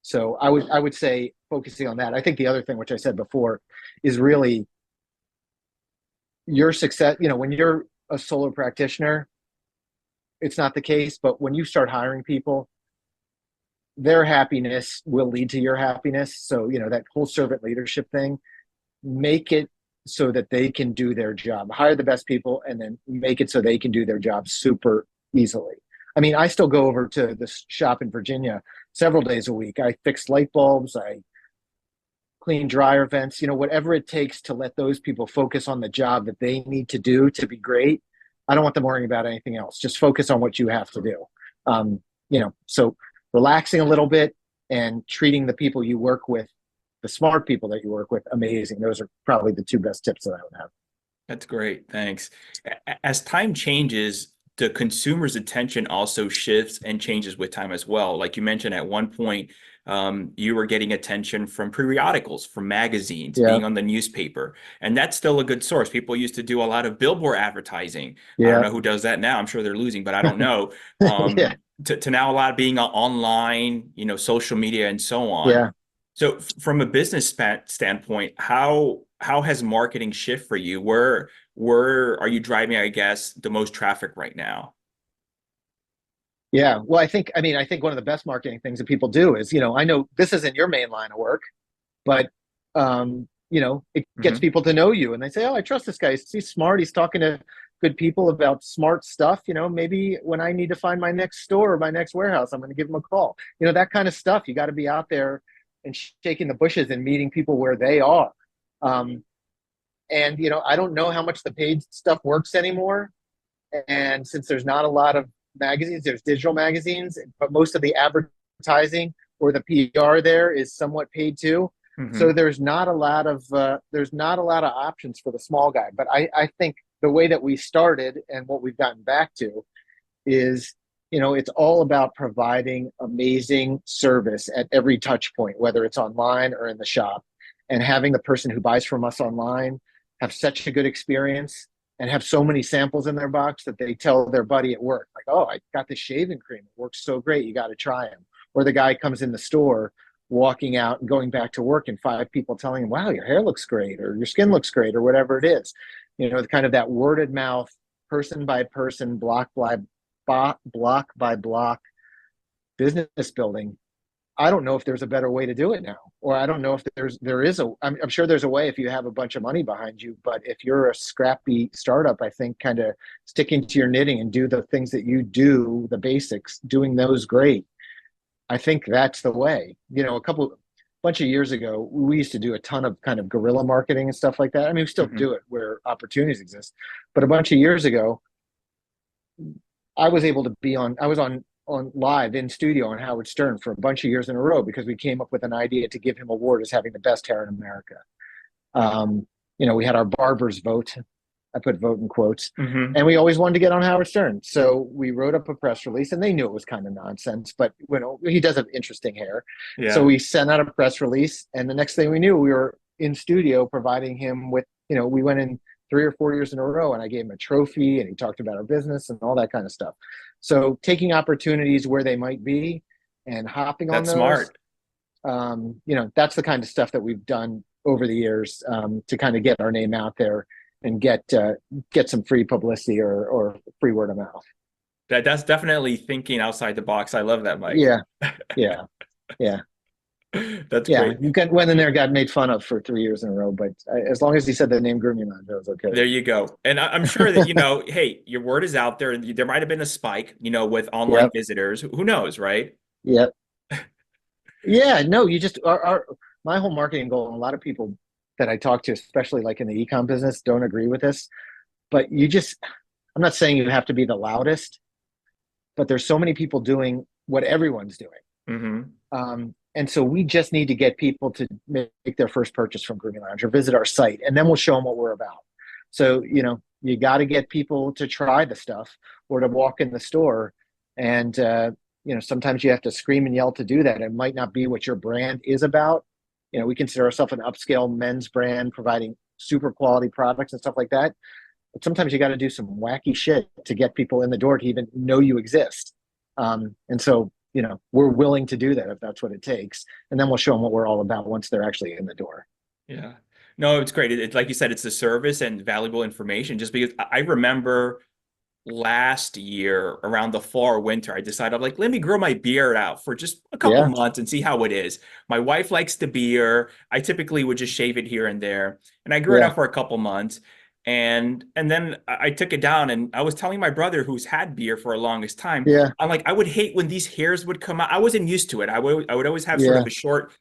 Speaker 2: So I would say focusing on that. I think the other thing, which I said before, is really your success. When you're a solo practitioner, it's not the case, but when you start hiring people, their happiness will lead to your happiness. So, that whole servant leadership thing, make it so that they can do their job. Hire the best people and then make it so they can do their job super easily. I mean, I still go over to the shop in Virginia several days a week. I fix light bulbs, I clean dryer vents, whatever it takes to let those people focus on the job that they need to do to be great. I don't want them worrying about anything else. Just focus on what you have to do. So relaxing a little bit and treating the people you work with, the smart people that you work with, amazing. Those are probably the two best tips that I would have.
Speaker 1: That's great. Thanks. As time changes, the consumer's attention also shifts and changes with time as well. Like you mentioned, at one point, you were getting attention from periodicals, from magazines, being on the newspaper. And that's still a good source. People used to do a lot of billboard advertising. I don't know who does that now. I'm sure they're losing, but I don't know. To now a lot being online, social media and so on.
Speaker 2: Yeah.
Speaker 1: So from a business standpoint, how has marketing shift for you? Where are you driving, I guess, the most traffic right now?
Speaker 2: Yeah, well, I think one of the best marketing things that people do is, I know this isn't your main line of work, but it gets people to know you, and they say, oh, I trust this guy. He's smart. He's talking to good people about smart stuff. Maybe when I need to find my next store or my next warehouse, I'm going to give him a call. That kind of stuff. You got to be out there and shaking the bushes and meeting people where they are. And I don't know how much the paid stuff works anymore. And since there's not a lot of magazines, there's digital magazines, but most of the advertising or the PR there is somewhat paid too. So
Speaker 1: Hmm.
Speaker 2: there's not a lot of options for the small guy. But I think the way that we started and what we've gotten back to is, it's all about providing amazing service at every touch point, whether it's online or in the shop, and having the person who buys from us online have such a good experience and have so many samples in their box that they tell their buddy at work, like, oh, I got this shaving cream. It works so great. You got to try them. Or the guy comes in the store walking out and going back to work and five people telling him, wow, your hair looks great or your skin looks great or whatever it is. Kind of that word of mouth, person by person, block by block business building. I don't know if there's a better way to do it now, or I don't know if there is I'm sure there's a way if you have a bunch of money behind you, but if you're a scrappy startup, I think kind of sticking to your knitting and do the things that you do, the basics, doing those great. I think that's the way. Bunch of years ago, we used to do a ton of kind of guerrilla marketing and stuff like that. I mean, we still
Speaker 1: Hmm.
Speaker 2: do it where opportunities exist, but a bunch of years ago, I was able to I was on live in studio on Howard Stern for a bunch of years in a row because we came up with an idea to give him a award as having the best hair in America. We had our barbers vote. I put vote in quotes,
Speaker 1: Hmm.
Speaker 2: and we always wanted to get on Howard Stern. So we wrote up a press release, and they knew it was kind of nonsense, but he does have interesting hair. So
Speaker 1: Yeah.
Speaker 2: we sent out a press release, and the next thing we knew, we were in studio providing him with, we went in 3 or 4 years in a row, and I gave him a trophy, and he talked about our business and all that kind of stuff. So taking opportunities where they might be and hopping on
Speaker 1: That's
Speaker 2: those,
Speaker 1: smart.
Speaker 2: that's the kind of stuff that we've done over the years, to kind of get our name out there and get some free publicity or free word of mouth.
Speaker 1: That's definitely thinking outside the box. I love that, Mike.
Speaker 2: Yeah, yeah, yeah,
Speaker 1: That's
Speaker 2: yeah.
Speaker 1: great.
Speaker 2: You went in there, got made fun of for 3 years in a row, but as long as he said the name Grooming Lounge, that was okay.
Speaker 1: There you go. And I'm sure that, hey, your word is out there and there might have been a spike, with online
Speaker 2: Yep,
Speaker 1: visitors. Who knows, right?
Speaker 2: yep, yeah. No, you just my whole marketing goal, and a lot of people that I talk to, especially like in the ecom business, don't agree with this. But I'm not saying you have to be the loudest, but there's so many people doing what everyone's doing.
Speaker 1: Hmm.
Speaker 2: And so we just need to get people to make their first purchase from Grooming Lounge or visit our site, and then we'll show them what we're about. So, you got to get people to try the stuff or to walk in the store. And, sometimes you have to scream and yell to do that. It might not be what your brand is about. We consider ourselves an upscale men's brand providing super quality products and stuff like that. But sometimes you got to do some wacky shit to get people in the door to even know you exist. And so, we're willing to do that if that's what it takes. And then we'll show them what we're all about once they're actually in the door.
Speaker 1: Yeah. No, it's great. It's like you said, it's the service and valuable information. Just because I remember last year around the fall or winter, I decided I'm like, let me grow my beard out for just a couple
Speaker 2: Yeah.
Speaker 1: months and see how it is. My wife likes the beard. I typically would just shave it here and there. And I grew it
Speaker 2: Yeah.
Speaker 1: out for a couple months. And then I took it down and I was telling my brother who's had beard for a longest time,
Speaker 2: Yeah.
Speaker 1: I'm like, I would hate when these hairs would come out. I wasn't used to it. I would always have sort of
Speaker 2: Yeah.
Speaker 1: a short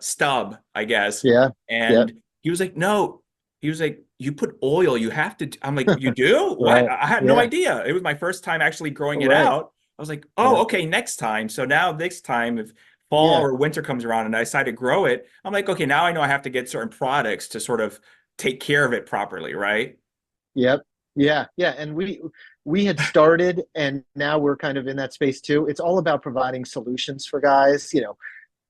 Speaker 1: stub, I guess.
Speaker 2: Yeah. Yeah.
Speaker 1: And he was like, no. He was like, you put oil, you have to. I'm like, you do? What?
Speaker 2: Right.
Speaker 1: I had no
Speaker 2: Yeah.
Speaker 1: idea. It was my first time actually growing it
Speaker 2: Right.
Speaker 1: out. I was like, oh,
Speaker 2: Yeah.
Speaker 1: okay, next time. So now next time, if fall
Speaker 2: Yeah.
Speaker 1: or winter comes around and I decide to grow it, I'm like, okay, now I know I have to get certain products to sort of take care of it properly, right?
Speaker 2: Yep. Yeah. Yeah. And we had started, and now we're kind of in that space too. It's all about providing solutions for guys.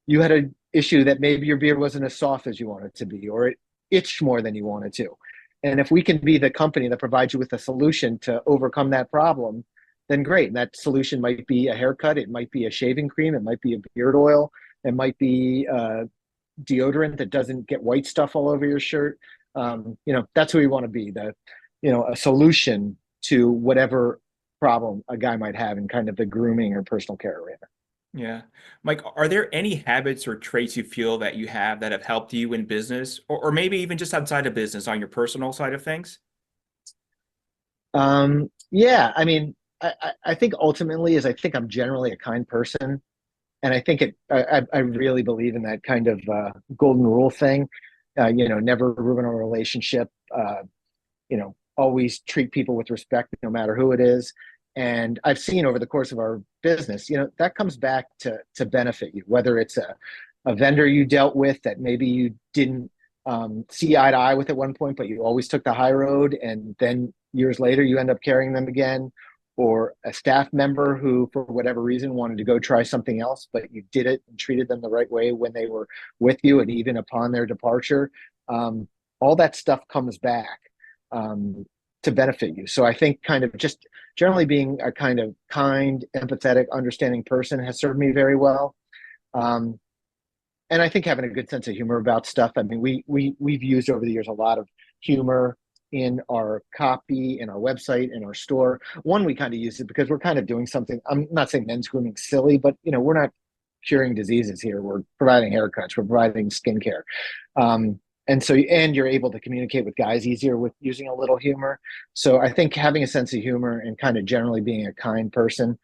Speaker 2: You had an issue that maybe your beard wasn't as soft as you want it to be, or it itched more than you wanted to. And if we can be the company that provides you with a solution to overcome that problem, then great. And that solution might be a haircut, it might be a shaving cream, it might be a beard oil, it might be deodorant that doesn't get white stuff all over your shirt. That's who we want to be. A solution to whatever problem a guy might have in kind of the grooming or personal care arena.
Speaker 1: Yeah. Mike, are there any habits or traits you feel that you have that have helped you in business or maybe even just outside of business on your personal side of things?
Speaker 2: Yeah, I mean, I think ultimately is I think I'm generally a kind person, and I think I really believe in that kind of golden rule thing. Never ruin a relationship. Always treat people with respect, no matter who it is. And I've seen over the course of our business, that comes back to benefit you, whether it's a vendor you dealt with that maybe you didn't see eye to eye with at one point, but you always took the high road, and then years later you end up carrying them again, or a staff member who, for whatever reason, wanted to go try something else, but you did it and treated them the right way when they were with you, and even upon their departure. All that stuff comes back to benefit you. So I think kind of just generally being a kind of kind, empathetic, understanding person has served me very well. And I think having a good sense of humor about stuff. I mean, we've used over the years a lot of humor in our copy, in our website, in our store. One, we kind of use it because we're kind of doing something. I'm not saying men's grooming silly, but we're not curing diseases here. We're providing haircuts. We're providing skincare. And you're able to communicate with guys easier with using a little humor. So I think having a sense of humor and kind of generally being a kind person,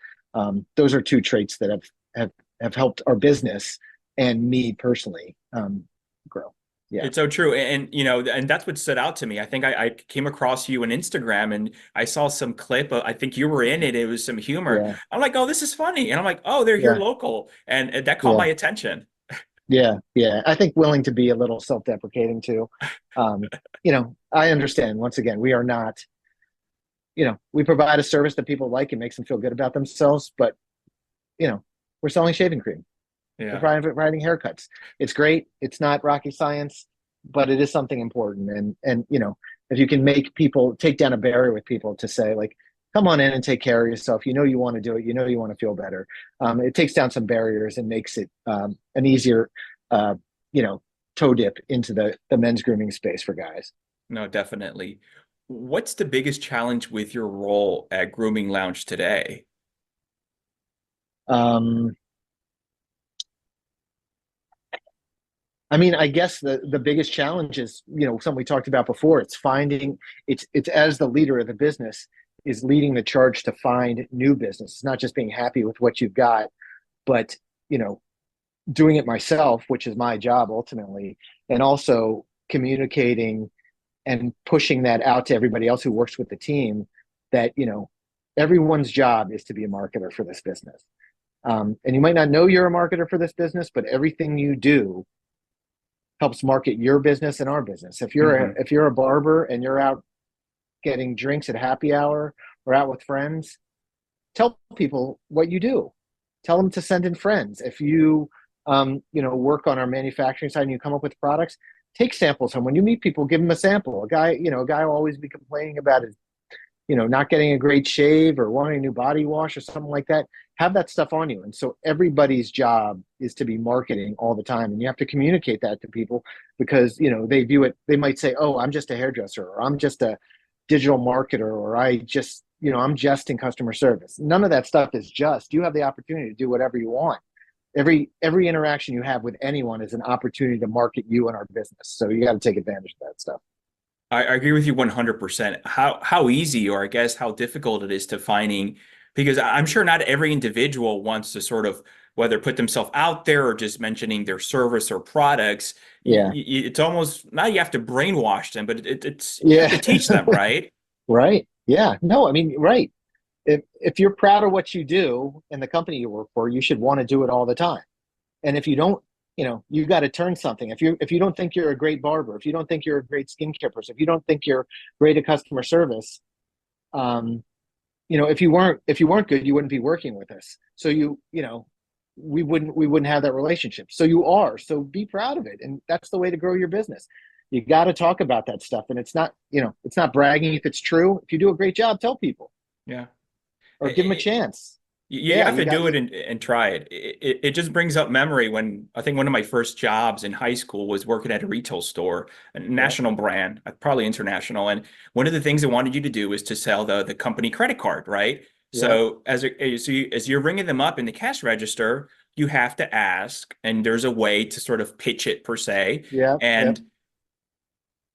Speaker 2: those are two traits that have helped our business and me personally grow. Yeah.
Speaker 1: It's so true. And that's what stood out to me. I think I came across you on Instagram and I saw some clip. I think you were in it. It was some humor.
Speaker 2: Yeah.
Speaker 1: I'm like, oh, this is funny. And I'm like, oh, they're here
Speaker 2: Yeah.
Speaker 1: local. And that caught my attention.
Speaker 2: Yeah. Yeah. I think willing to be a little self-deprecating too. I understand, once again, we are not, we provide a service that people like and makes them feel good about themselves, but we're selling shaving cream.
Speaker 1: Yeah.
Speaker 2: We're providing haircuts. It's great. It's not rocket science, but it is something important. And if you can make people take down a barrier with people to say, like, come on in and take care of yourself. You want to do it. You want to feel better. It takes down some barriers and makes it an easier, toe dip into the men's grooming space for guys.
Speaker 1: No, definitely. What's the biggest challenge with your role at Grooming Lounge today?
Speaker 2: I mean, I guess the biggest challenge is, something we talked about before. It's as the leader of the business is leading the charge to find new business. It's not just being happy with what you've got, but, doing it myself, which is my job ultimately, and also communicating and pushing that out to everybody else who works with the team that, everyone's job is to be a marketer for this business. And you might not know you're a marketer for this business, but everything you do helps market your business and our business. If you're a barber and you're out getting drinks at happy hour or out with friends, tell people what you do. Tell them to send in friends. If you work on our manufacturing side and you come up with products, take samples home. When you meet people, give them a sample. A guy will always be complaining about his, not getting a great shave or wanting a new body wash or something like that. Have that stuff on you. And so everybody's job is to be marketing all the time. And you have to communicate that to people because, they view it, they might say, oh, I'm just a hairdresser, or I'm just a digital marketer, or I'm just in customer service. None of that stuff is just. You have the opportunity to do whatever you want. Every interaction you have with anyone is an opportunity to market you and our business. So you got to take advantage of that stuff.
Speaker 1: I agree with you 100%. How easy, or I guess how difficult it is to finding, because I'm sure not every individual wants to sort of whether put themselves out there or just mentioning their service or products.
Speaker 2: Yeah.
Speaker 1: It's almost, not you have to brainwash them, but it's
Speaker 2: Yeah.
Speaker 1: you have to teach them, right?
Speaker 2: Right. Yeah. No, I mean, right. If you're proud of what you do and the company you work for, you should want to do it all the time. And if you don't, you've got to turn something. If you don't think you're a great barber, if you don't think you're a great skincare person, if you don't think you're great at customer service, if you weren't good, you wouldn't be working with us. So we wouldn't have that relationship. So you are. So be proud of it, and that's the way to grow your business. You got to talk about that stuff, and it's not bragging if it's true. If you do a great job, tell people.
Speaker 1: Yeah.
Speaker 2: Or give them a chance.
Speaker 1: You have to do it and try it. It just brings up memory when I think one of my first jobs in high school was working at a retail store, a national brand, probably international. And one of the things they wanted you to do is to sell the company credit card, right?
Speaker 2: Yeah.
Speaker 1: So as you're ringing them up in the cash register, you have to ask, and there's a way to sort of pitch it per se.
Speaker 2: Yeah.
Speaker 1: And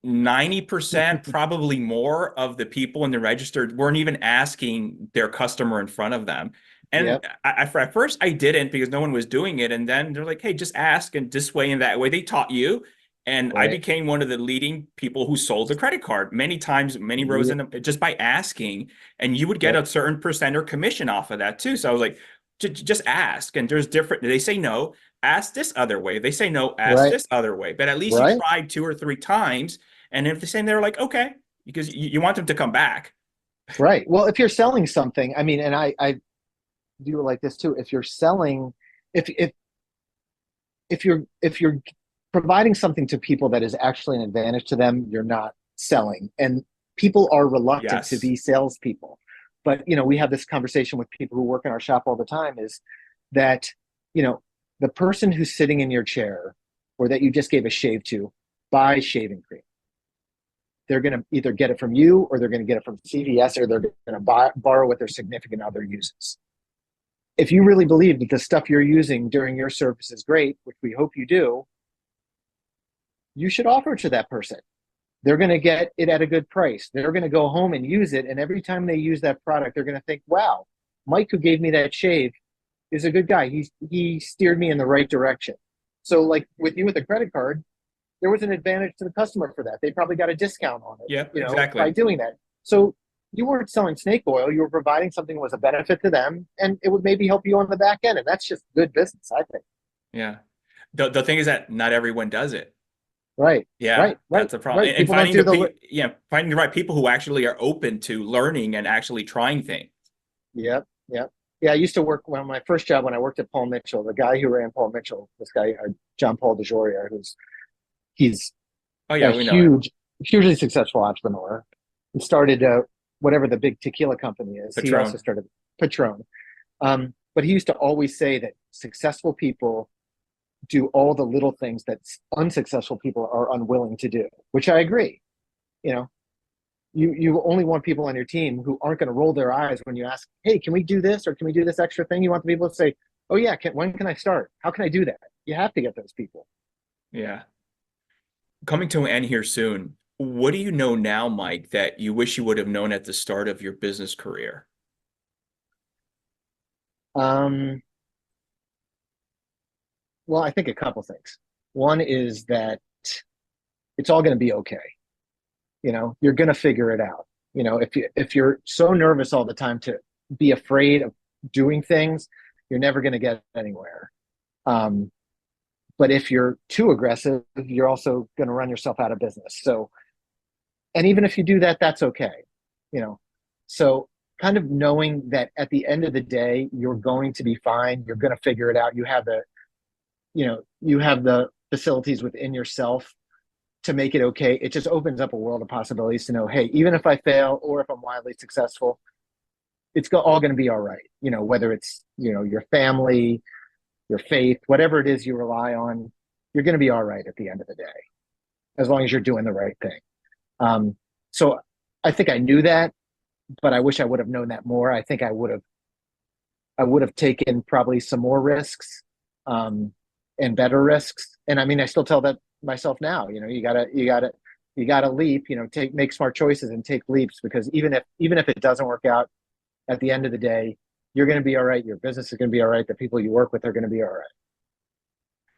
Speaker 1: 90%, probably more of the people in the register weren't even asking their customer in front of them. And at first I didn't because no one was doing it. And then they're like, hey, just ask, and this way and that way. They taught you. And I
Speaker 2: Right.
Speaker 1: became one of the leading people who sold the credit card many times, many rows
Speaker 2: Yeah.
Speaker 1: in just by asking. And you would get
Speaker 2: Yep.
Speaker 1: a certain percent or commission off of that too. So I was like, just ask. And there's different, they say no, ask this other way. They say no, ask
Speaker 2: Right.
Speaker 1: this other way. But at least you
Speaker 2: Right.
Speaker 1: tried 2 or 3 times. And if they say they're like, okay, because you want them to come back.
Speaker 2: Right. Well, if you're selling something, I mean, and I do it like this too. If you're selling, if if you're providing something to people that is actually an advantage to them, you're not selling. And people are reluctant to
Speaker 1: Yes.
Speaker 2: be salespeople. But we have this conversation with people who work in our shop all the time, is that, the person who's sitting in your chair or that you just gave a shave to buys shaving cream. They're going to either get it from you, or they're going to get it from CVS, or they're going to borrow what their significant other uses. If you really believe that the stuff you're using during your service is great, which we hope you do, you should offer it to that person. They're going to get it at a good price. They're going to go home and use it. And every time they use that product, they're going to think, wow, Mike, who gave me that shave, is a good guy. He steered me in the right direction. So like with you with the credit card, there was an advantage to the customer for that. They probably got a discount on it,
Speaker 1: Yep,
Speaker 2: by
Speaker 1: exactly.
Speaker 2: doing that. So you weren't selling snake oil. You were providing something that was a benefit to them, and it would maybe help you on the back end. And that's just good business, I think.
Speaker 1: Yeah. The thing is that not everyone does it.
Speaker 2: Right,
Speaker 1: Yeah,
Speaker 2: right, right,
Speaker 1: that's the problem.
Speaker 2: right.
Speaker 1: And
Speaker 2: People don't do the.
Speaker 1: finding the right people who actually are open to learning and actually trying things.
Speaker 2: Yep, yep. Yeah, I used to work my first job when I worked at Paul Mitchell. The guy who ran Paul Mitchell, this guy John Paul DeJoria, he's
Speaker 1: Oh
Speaker 2: a
Speaker 1: yeah, we know him.
Speaker 2: hugely successful entrepreneur. He started whatever the big tequila company is. He also
Speaker 1: Patron.
Speaker 2: started Patron. But he used to always say that successful people do all the little things that unsuccessful people are unwilling to do, which I agree. You know, you only want people on your team who aren't going to roll their eyes when you ask, "Hey, can we do this, or can we do this extra thing?" You want the people to say, "Oh yeah, when can I start? How can I do that?" You have to get those people.
Speaker 1: Yeah. Coming to an end here soon. What do you know now, Mike, that you wish you would have known at the start of your business career?
Speaker 2: Um, well, I think a couple things. One is that it's all going to be okay. You're going to figure it out. If you're so nervous all the time to be afraid of doing things, you're never going to get anywhere. Um, but if you're too aggressive, you're also going to run yourself out of business. So, and even if you do that, that's okay. You know, so kind of knowing that at the end of the day, you're going to be fine. You're going to figure it out. You have the facilities within yourself to make it okay. It just opens up a world of possibilities to know, hey, even if I fail or if I'm wildly successful, it's all going to be all right. Whether it's, your family, your faith, whatever it is you rely on, you're going to be all right at the end of the day, as long as you're doing the right thing. So I think I knew that, but I wish I would have known that more. I think I would have taken probably some more risks, and better risks. And I mean, I still tell that myself now. You gotta leap. Make smart choices and take leaps, because even if it doesn't work out, at the end of the day, you're going to be all right. Your business is going to be all right. The people you work with are going to be all right.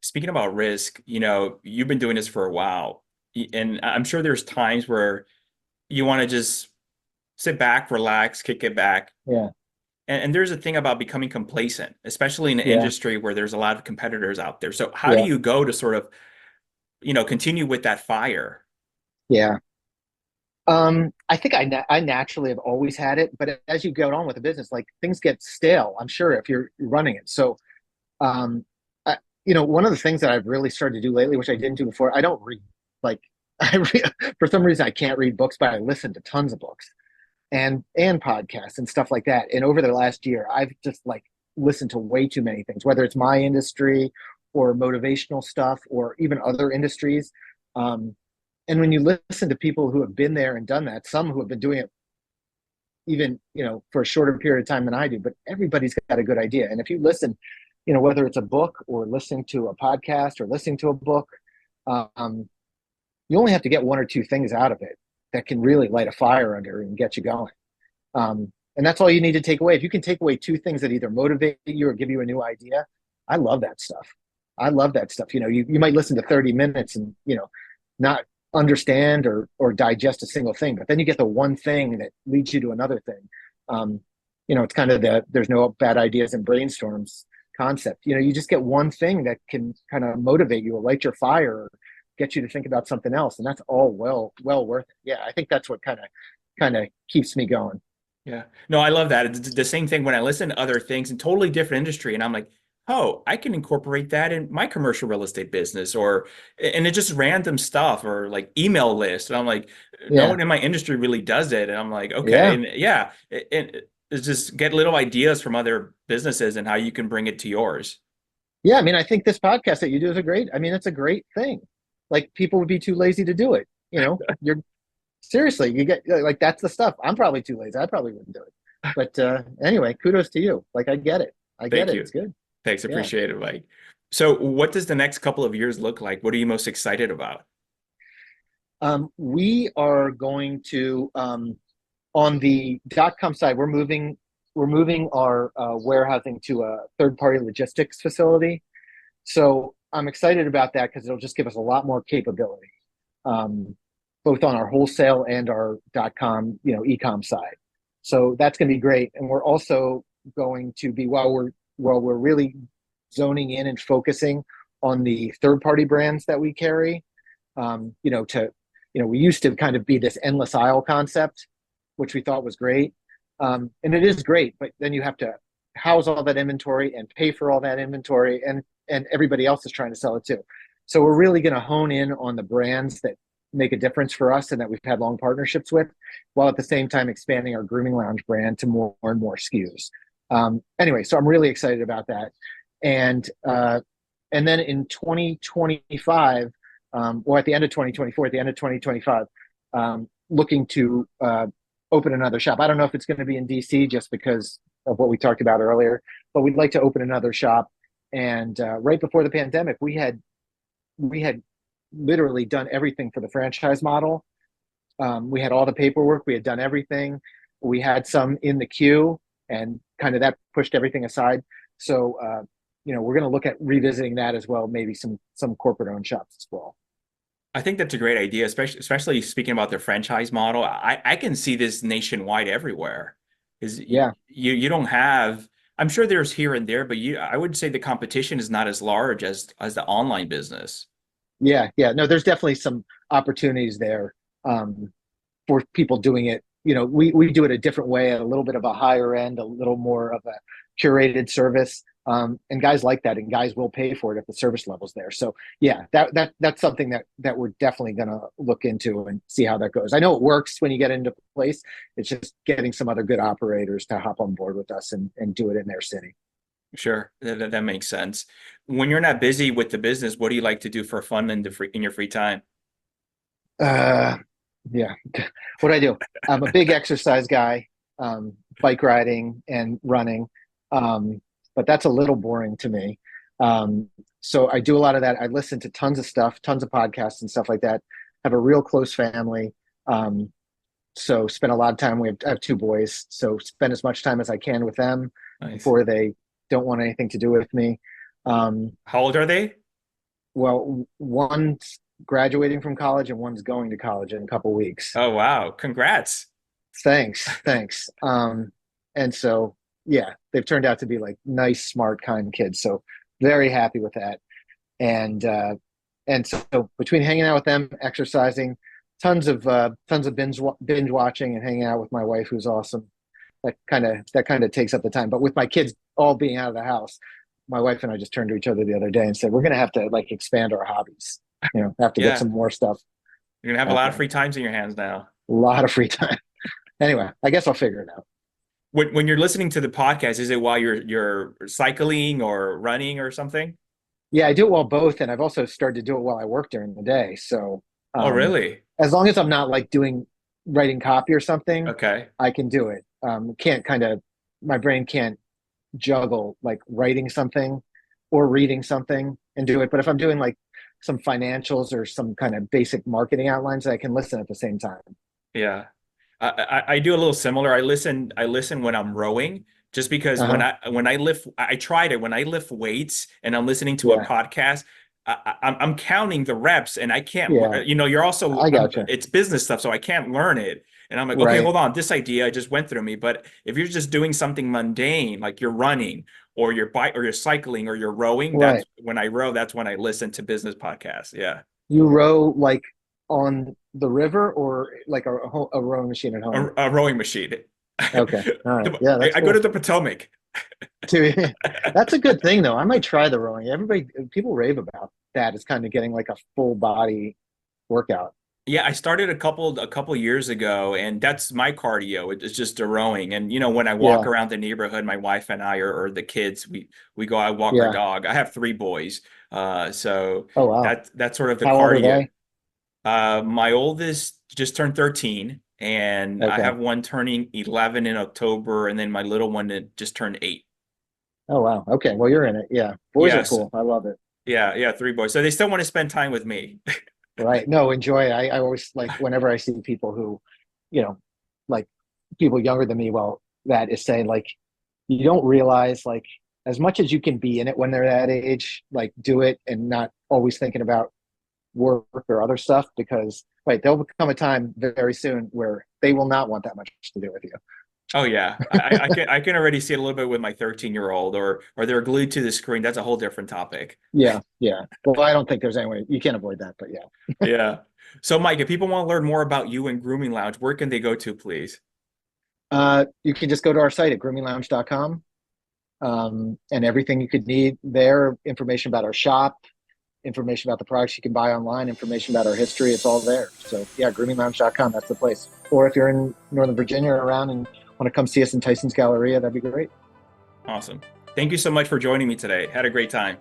Speaker 1: Speaking about risk, you've been doing this for a while, and I'm sure there's times where you want to just sit back, relax, kick it back.
Speaker 2: Yeah,
Speaker 1: And there's a thing about becoming complacent, especially in an
Speaker 2: yeah,
Speaker 1: industry where there's a lot of competitors out there. So how do
Speaker 2: yeah,
Speaker 1: you go to sort of, continue with that fire?
Speaker 2: yeah. I think I naturally have always had it, but as you go on with the business, like things get stale, I'm sure, if you're running it. So, um, one of the things that I've really started to do lately, which I didn't do before, I don't read. Like, for some reason, I can't read books, but I listen to tons of books and podcasts and stuff like that. And over the last year, I've just like listened to way too many things, whether it's my industry or motivational stuff or even other industries. Um, and when you listen to people who have been there and done that, some who have been doing it even, for a shorter period of time than I do, but everybody's got a good idea. And if you listen, whether it's a book or listening to a podcast or listening to a book, um, you only have to get one or two things out of it that can really light a fire under and get you going. And that's all you need to take away. If you can take away two things that either motivate you or give you a new idea, I love that stuff. I love that stuff. You might listen to 30 minutes and, not understand or digest a single thing, but then you get the one thing that leads you to another thing. Um, it's kind of there's no bad ideas in brainstorms concept. You just get one thing that can kind of motivate you or light your fire or get you to think about something else. And that's all well worth it. Yeah. I think that's what kind of keeps me going.
Speaker 3: Yeah. No, I love that. It's the same thing when I listen to other things in totally different industry and I'm like, oh, I can incorporate that in my commercial real estate business and it's just random stuff or like email list. And I'm like, no
Speaker 2: Yeah.
Speaker 3: one in my industry really does it. And I'm like, okay.
Speaker 2: Yeah.
Speaker 3: And yeah, and it's just get little ideas from other businesses and how you can bring it to yours.
Speaker 2: Yeah. I mean, I think this podcast that you do it's a great thing. Like people would be too lazy to do it. You're seriously, you get like, that's the stuff. I'm probably too lazy. I probably wouldn't do it. But anyway, kudos to you. Like I get it. I get
Speaker 3: Thank
Speaker 2: it.
Speaker 3: you.
Speaker 2: It's good.
Speaker 3: Thanks.
Speaker 2: Yeah.
Speaker 3: Appreciate it, Mike. So what does the next couple of years look like? What are you most excited about?
Speaker 2: We are going to on the .com side, we're moving our warehousing to a third-party logistics facility. So I'm excited about that because it'll just give us a lot more capability, both on our wholesale and our .com, e-com side. So that's going to be great. And we're also going to be while we're really zoning in and focusing on the third-party brands that we carry. We used to kind of be this endless aisle concept, which we thought was great. And it is great, but then you have to house all that inventory and pay for all that inventory, and everybody else is trying to sell it too. So we're really going to hone in on the brands that make a difference for us and that we've had long partnerships with, while at the same time expanding our Grooming Lounge brand to more and more SKUs. Anyway, so I'm really excited about that. And then in 2025, or at the end of 2024, at the end of 2025, looking to open another shop. I don't know if it's going to be in DC just because of what we talked about earlier, but we'd like to open another shop. And right before the pandemic, we had literally done everything for the franchise model. We had all the paperwork. We had done everything. We had some in the queue, and kind of that pushed everything aside. So, we're going to look at revisiting that as well. Maybe some corporate-owned shops as well.
Speaker 3: I think that's a great idea, especially speaking about the franchise model. I can see this nationwide everywhere. Is
Speaker 2: Yeah.
Speaker 3: You don't have, I'm sure there's here and there, but I would say the competition is not as large as the online business.
Speaker 2: Yeah. No, there's definitely some opportunities there for people doing it. We do it a different way, at a little bit of a higher end, a little more of a curated service. And guys like that, and guys will pay for it if the service level's there. So yeah, that's something that we're definitely going to look into and see how that goes. I know it works when you get into place. It's just getting some other good operators to hop on board with us and do it in their city.
Speaker 3: Sure, that makes sense. When you're not busy with the business, what do you like to do for fun in your free time?
Speaker 2: Yeah, what I do. I'm a big exercise guy, bike riding and running. But that's a little boring to me. So I do a lot of that. I listen to tons of stuff, tons of podcasts and stuff like that. Have a real close family. So spend a lot of time. I have two boys, so spend as much time as I can with them before they don't want anything to do with me.
Speaker 3: How old are they?
Speaker 2: Well, one's graduating from college and one's going to college in a couple weeks.
Speaker 3: Oh, wow. Congrats.
Speaker 2: Thanks. And so, yeah, they've turned out to be like nice, smart, kind kids. So very happy with that. And so between hanging out with them, exercising, tons of binge watching and hanging out with my wife, who's awesome. That kind of takes up the time. But with my kids all being out of the house, my wife and I just turned to each other the other day and said, we're going to have to like expand our hobbies, have to get some more stuff.
Speaker 3: You're going to have a lot of free times in your hands now.
Speaker 2: A lot of free time. Anyway, I guess I'll figure it out.
Speaker 3: When you're listening to the podcast, is it while you're cycling or running or something?
Speaker 2: Yeah, I do it while both, and I've also started to do it while I work during the day. So,
Speaker 3: Oh, really?
Speaker 2: as long as I'm not like writing copy or something,
Speaker 3: Okay.
Speaker 2: I can do it. My brain can't juggle like writing something or reading something and do it. But if I'm doing like some financials or some kind of basic marketing outlines, I can listen at the same time.
Speaker 3: Yeah. I do a little similar. I listen when I'm rowing, just because
Speaker 2: Uh-huh.
Speaker 3: when I lift, I tried it when I lift weights and I'm listening to a
Speaker 2: Yeah.
Speaker 3: podcast. I'm counting the reps and I can't,
Speaker 2: Yeah.
Speaker 3: you're also,
Speaker 2: I gotcha.
Speaker 3: it's business stuff, so I can't learn it. And I'm like, okay,
Speaker 2: Right.
Speaker 3: hold on, this idea just went through me. But if you're just doing something mundane, like you're running or you're bike or you're cycling or you're rowing, that's
Speaker 2: Right.
Speaker 3: when I row, that's when I listen to business podcasts. Yeah.
Speaker 2: You row like on the river or like a rowing machine at home?
Speaker 3: A rowing machine.
Speaker 2: Okay. All right. Yeah, that's
Speaker 3: I go to
Speaker 2: cool.
Speaker 3: the Potomac.
Speaker 2: That's a good thing though. I might try the rowing. People rave about that. It's kind of getting like a full body workout.
Speaker 3: Yeah, I started a couple years ago, and that's my cardio. It's just the rowing. And when I walk
Speaker 2: Yeah.
Speaker 3: around the neighborhood, my wife and I, or the kids, we go out walk our
Speaker 2: Yeah.
Speaker 3: dog. I have three boys, so
Speaker 2: Oh wow.
Speaker 3: that's sort of the
Speaker 2: How old are
Speaker 3: cardio.
Speaker 2: they?
Speaker 3: My oldest just turned 13, and I
Speaker 2: Okay.
Speaker 3: have one turning 11 in October, and then my little one that just turned 8.
Speaker 2: Oh wow. Okay. Well, you're in it. Yeah. Boys are
Speaker 3: Yes,
Speaker 2: cool. I love it.
Speaker 3: yeah, three boys. So they still want to spend time with me.
Speaker 2: Right. No, enjoy it. I always like whenever I see people who, you know, like people younger than me, well, that is saying like you don't realize like as much as you can be in it when they're that age, like do it and not always thinking about work or other stuff because right, there'll become a time very soon where they will not want that much to do with you.
Speaker 3: Oh yeah, I can already see it a little bit with my 13-year-old, or they're glued to the screen. That's a whole different topic.
Speaker 2: Yeah, yeah. Well, I don't think there's any way you can't avoid that, but yeah.
Speaker 3: Yeah. So Mike, if people want to learn more about you and Grooming Lounge, where can they go to, please?
Speaker 2: You can just go to our site at groominglounge.com, and everything you could need there, information about our shop, information about the products you can buy online, information about our history, it's all there. So yeah, groominglounge.com, that's the place. Or if you're in Northern Virginia or around and want to come see us in Tyson's Galleria, that'd be great.
Speaker 3: Awesome. Thank you so much for joining me today. Had a great time.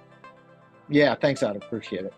Speaker 2: Yeah, thanks, Otto. Appreciate it.